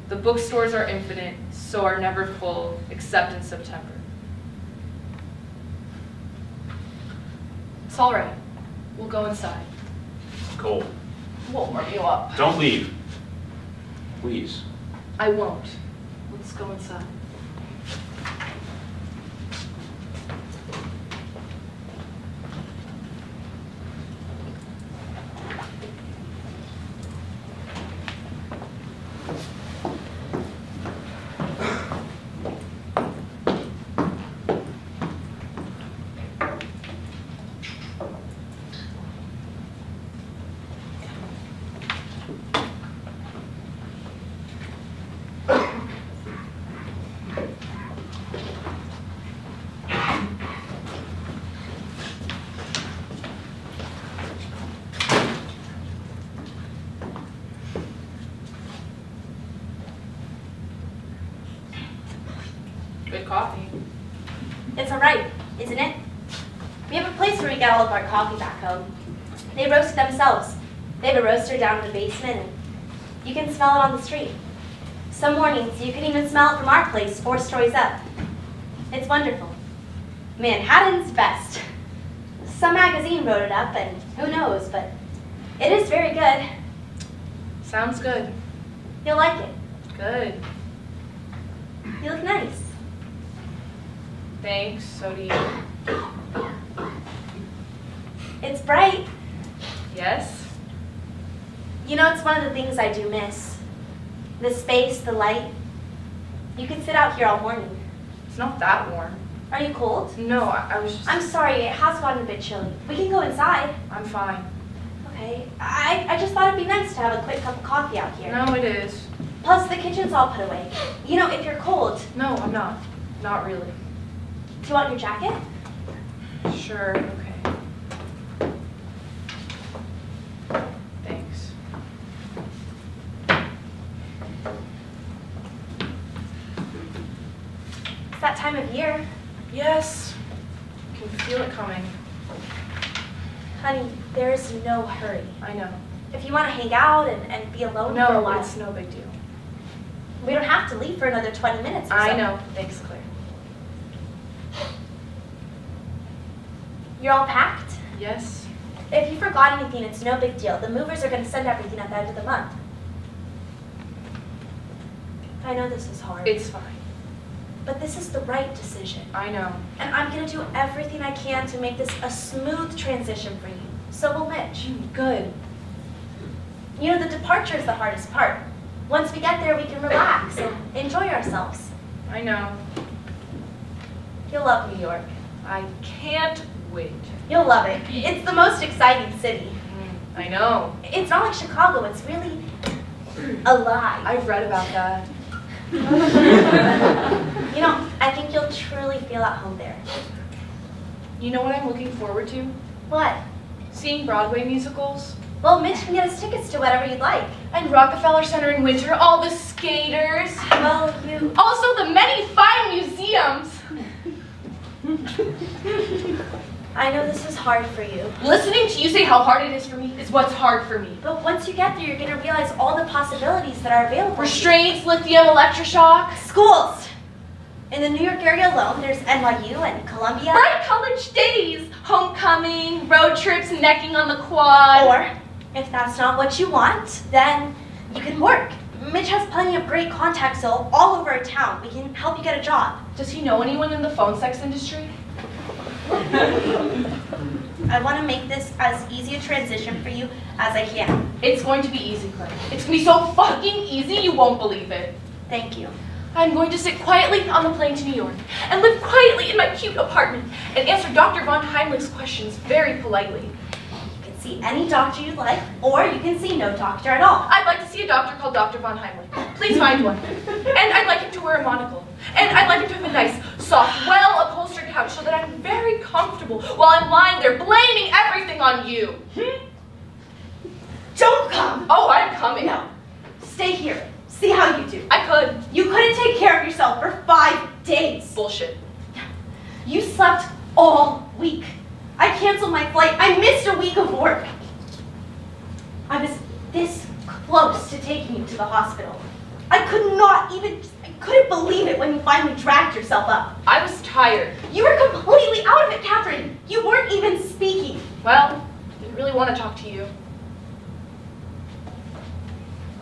The bookstores are infinite, so are never full, except in September. It's all right. We'll go inside. It's cold. We'll warm you up. Don't leave. Please. I won't. Let's go inside. Good coffee. It's all right, isn't it? We have a place where we get all of our coffee back home. They roast it themselves. They have a roaster down in the basement, and you can smell it on the street. Some mornings, you can even smell it from our place 4 stories up. It's wonderful. Manhattan's best. Some magazine wrote it up, and who knows, but it is very good. Sounds good. You'll like it. Good. You look nice. Thanks, so do you. It's bright. Yes? You know, it's one of the things I do miss. The space, the light. You could sit out here all morning. It's not that warm. Are you cold? No, I was just... I'm sorry, it has gotten a bit chilly. We can go inside. I'm fine. Okay. I just thought it'd be nice to have a quick cup of coffee out here. No, it is. Plus, the kitchen's all put away. You know, if you're cold, No, I'm not. Not really. do you want your jacket? Sure, okay. Thanks. It's that time of year. Yes. Can feel it coming. Honey, there is no hurry. I know. If you want to hang out and be alone for a No, while, it's no big deal. we don't have to leave for another 20 minutes or so. I know. Thanks, Claire. You're all packed? Yes? If you forgot anything, it's no big deal. The movers are going to send everything at the end of the month. I know this is hard. It's fine. But this is the right decision. I know. And I'm going to do everything I can to make this a smooth transition for you. So will Mitch. Good. You know, the departure is the hardest part. Once we get there, we can relax and enjoy ourselves. I know. You'll love New York. I can't wait. You'll love it. It's the most exciting city. I know. It's not like Chicago. It's really alive. I've read about that. You know, I think you'll truly feel at home there. You know what I'm looking forward to? What? Seeing Broadway musicals. Well, Mitch can get us tickets to whatever you'd like. And Rockefeller Center in winter, all the skaters. Well, you... Also the many fine museums. I know this is hard for you. Listening to you say how hard it is for me is what's hard for me. But once you get there, you're going to realize all the possibilities that are available. Restraints, lithium, electroshock. Schools! In the New York area alone, there's NYU and Columbia. Bright college days! Homecoming, road trips, necking on the quad. Or, if that's not what you want, then you can work. Mitch has plenty of great contacts, so all over town. We can help you get a job. Does he know anyone in the phone sex industry? I want to make this as easy a transition for you as I can. It's going to be easy, Claire. It's going to be so fucking easy you won't believe it. Thank you. I'm going to sit quietly on the plane to New York and live quietly in my cute apartment and answer Dr. von Heimlich's questions very politely. You can see any doctor you'd like, or you can see no doctor at all. I'd like to see a doctor called Dr. von Heimlich. Please find one. And I'd like him to wear a monocle. And I'd like him to have a nice, soft, well-upholstered couch so that I'm very comfortable while I'm lying there blaming everything on you. Don't come! Oh, I'm coming. No. Stay here. See how you do. I could. You couldn't take care of yourself for 5 days. Bullshit. You slept all week. I canceled my flight. I missed a week of work. I was this close to taking you to the hospital. I couldn't believe it when you finally dragged yourself up. I was tired. You were completely out of it, Catherine. You weren't even speaking. Well, didn't really want to talk to you.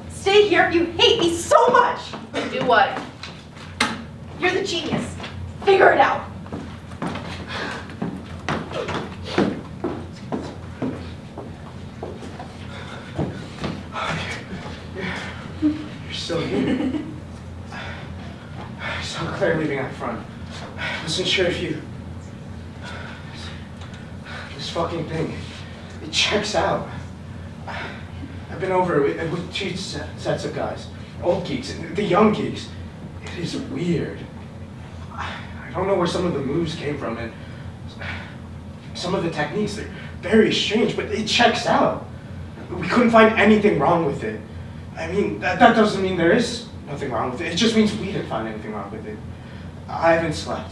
Stay here. You hate me so much. Do what? You're the genius. Figure it out. You're still here. I saw Claire leaving out front. I wasn't sure if you... This fucking thing, it checks out. I've been over it with 2 sets of guys. Old geeks and the young geeks. It is weird. I don't know where some of the moves came from, and some of the techniques, they're very strange, but it checks out. We couldn't find anything wrong with it. I mean, that doesn't mean there is nothing wrong with it. It just means we didn't find anything wrong with it. I haven't slept.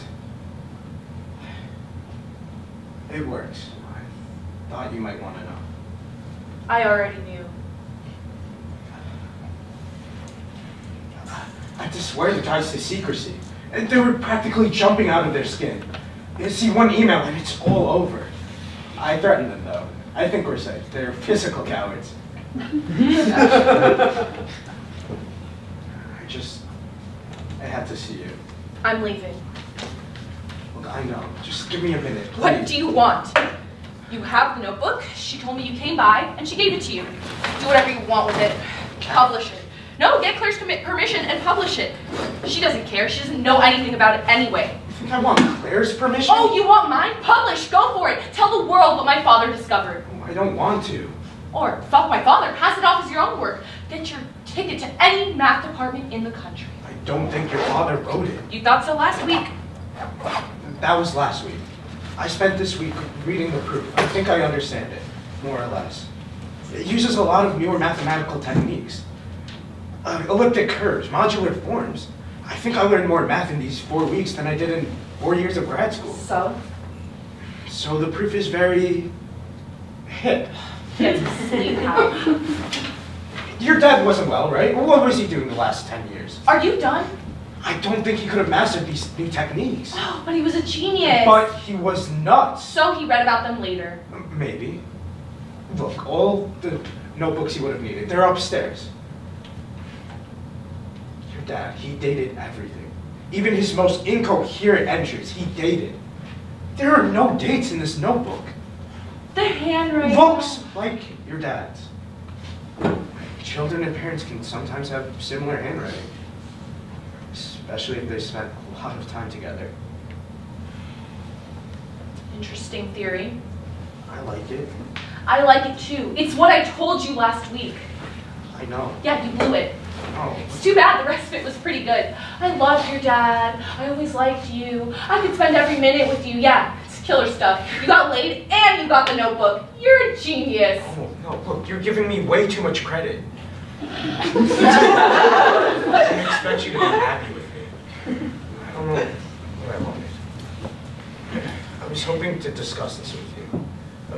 It works. I thought you might want to know. I already knew. I had to swear the guys to secrecy. And they were practically jumping out of their skin. You see one email and it's all over. I threatened them though. I think we're safe. They're physical cowards. I had to see you. I'm leaving. Look, I know. Just give me a minute, please. What do you want? You have the notebook. She told me you came by, and she gave it to you. Do whatever you want with it. Publish it. No, get Claire's permission and publish it. She doesn't care. She doesn't know anything about it anyway. You think I want Claire's permission? Oh, you want mine? Publish. Go for it. Tell the world what my father discovered. I don't want to. Or, fuck my father. Pass it off as your own work. Get your ticket to any math department in the country. I don't think your father wrote it. You thought so last week. That was last week. I spent this week reading the proof. I think I understand it, more or less. It uses a lot of newer mathematical techniques. Elliptic curves, modular forms. I think I learned more math in these 4 weeks than I did in 4 years of grad school. So? So the proof is very hip. Get to sleep, Hal. Your dad wasn't well, right? What was he doing the last 10 years? Are you done? I don't think he could have mastered these new techniques. Oh, but he was a genius. But he was nuts. So he read about them later. Maybe. Look, all the notebooks he would have needed, they're upstairs. Your dad, he dated everything. Even his most incoherent entries, he dated. There are no dates in this notebook. The handwriting. Looks like your dad's. Children and parents can sometimes have similar handwriting. Especially if they spent a lot of time together. Interesting theory. I like it. I like it too. It's what I told you last week. I know. Yeah, you blew it. Oh. It's too bad the rest of it was pretty good. I loved your dad. I always liked you. I could spend every minute with you. Yeah, it's killer stuff. You got laid and you got the notebook. You're a genius. Oh, no, look, you're giving me way too much credit. I expect you to be happy with me. I don't know what I wanted. I was hoping to discuss this with you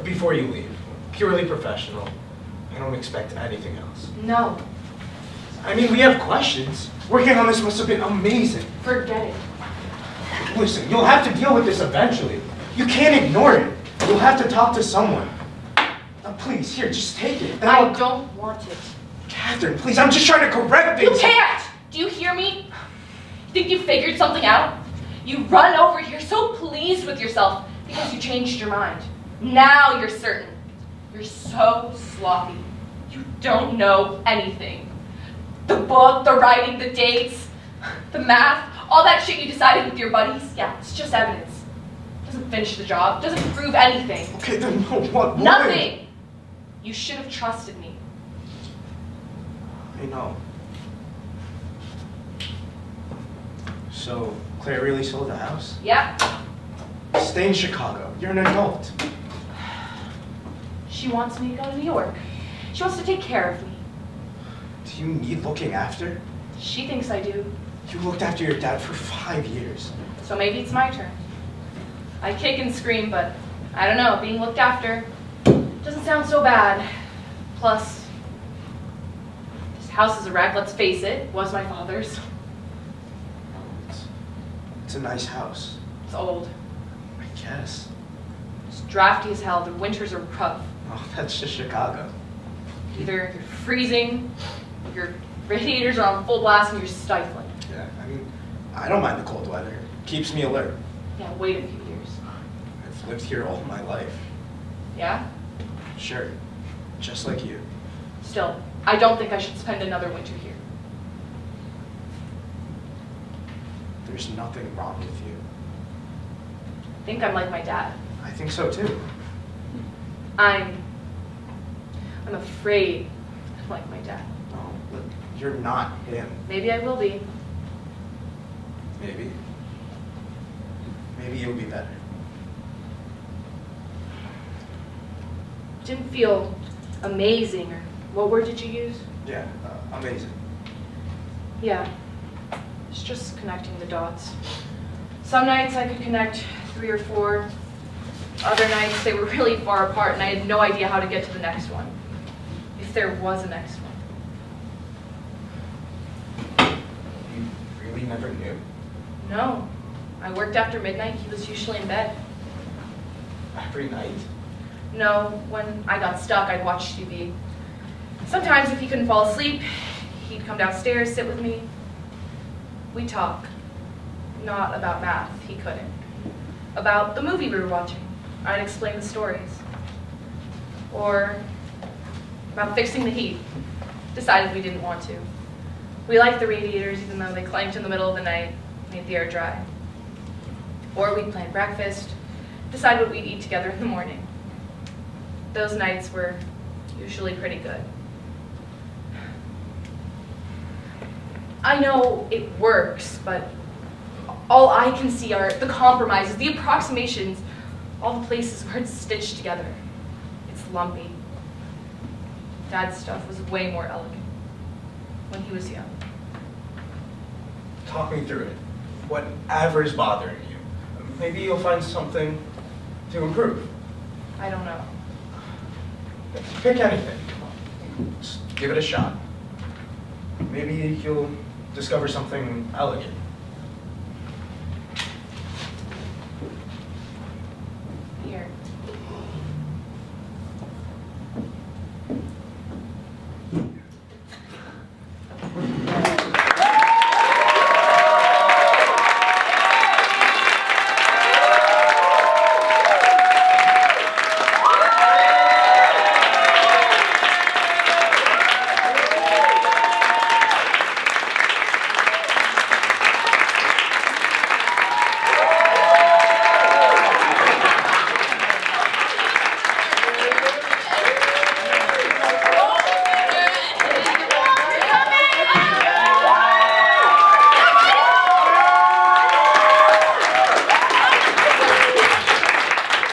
before you leave. Purely professional. I don't expect anything else. No, I mean, we have questions. Working on this must have been amazing. forget it. Listen, you'll have to deal with this eventually. You can't ignore it. You'll have to talk to someone. Please, here, just take it. And I don't want it. Catherine, please, I'm just trying to correct things. You can't! Do you hear me? You think you figured something out? You run over here so pleased with yourself because you changed your mind. Now you're certain. You're so sloppy. You don't know anything. The book, the writing, the dates, the math, all that shit you decided with your buddies, yeah, it's just evidence. Doesn't finish the job, doesn't prove anything. Okay, then what? Nothing! You should have trusted me. I know. So, Claire really sold the house? Yeah. Stay in Chicago. You're an adult. She wants me to go to New York. She wants to take care of me. Do you need looking after? She thinks I do. You looked after your dad for 5 years. So maybe it's my turn. I kick and scream, but I don't know, being looked after doesn't sound so bad. Plus, this house is a wreck, let's face it. It was my father's. It's a nice house. It's old. I guess. It's drafty as hell. The winters are rough. Oh, that's just Chicago. Either you're freezing, your radiators are on full blast, and you're stifling. Yeah, I mean, I don't mind the cold weather. Keeps me alert. Yeah, wait a few years. I've lived here all my life. Yeah? Sure. Just like you. Still, I don't think I should spend another winter here. There's nothing wrong with you. I think I'm like my dad. I think so too. I'm afraid I'm like my dad. No, but you're not him. Maybe I will be. Maybe. Maybe you'll be better. Didn't feel amazing, or what word did you use? Yeah, amazing. Yeah, it's just connecting the dots. Some nights I could connect 3 or 4. Other nights they were really far apart and I had no idea how to get to the next one. If there was a next one. You really never knew? No. I worked after midnight, he was usually in bed. Every night? No, when I got stuck, I'd watch TV. Sometimes if he couldn't fall asleep, he'd come downstairs, sit with me. We'd talk. Not about math, he couldn't. About the movie we were watching. I'd explain the stories. Or about fixing the heat. Decided we didn't want to. We liked the radiators even though they clanked in the middle of the night, made the air dry. Or we'd plan breakfast, decide what we'd eat together in the morning. Those nights were usually pretty good. I know it works, but all I can see are the compromises, the approximations, all the places where it's stitched together. It's lumpy. Dad's stuff was way more elegant when he was young. Talk me through it. Whatever's bothering you. Maybe you'll find something to improve. I don't know. Pick anything. Come on. Just give it a shot. Maybe you'll discover something elegant.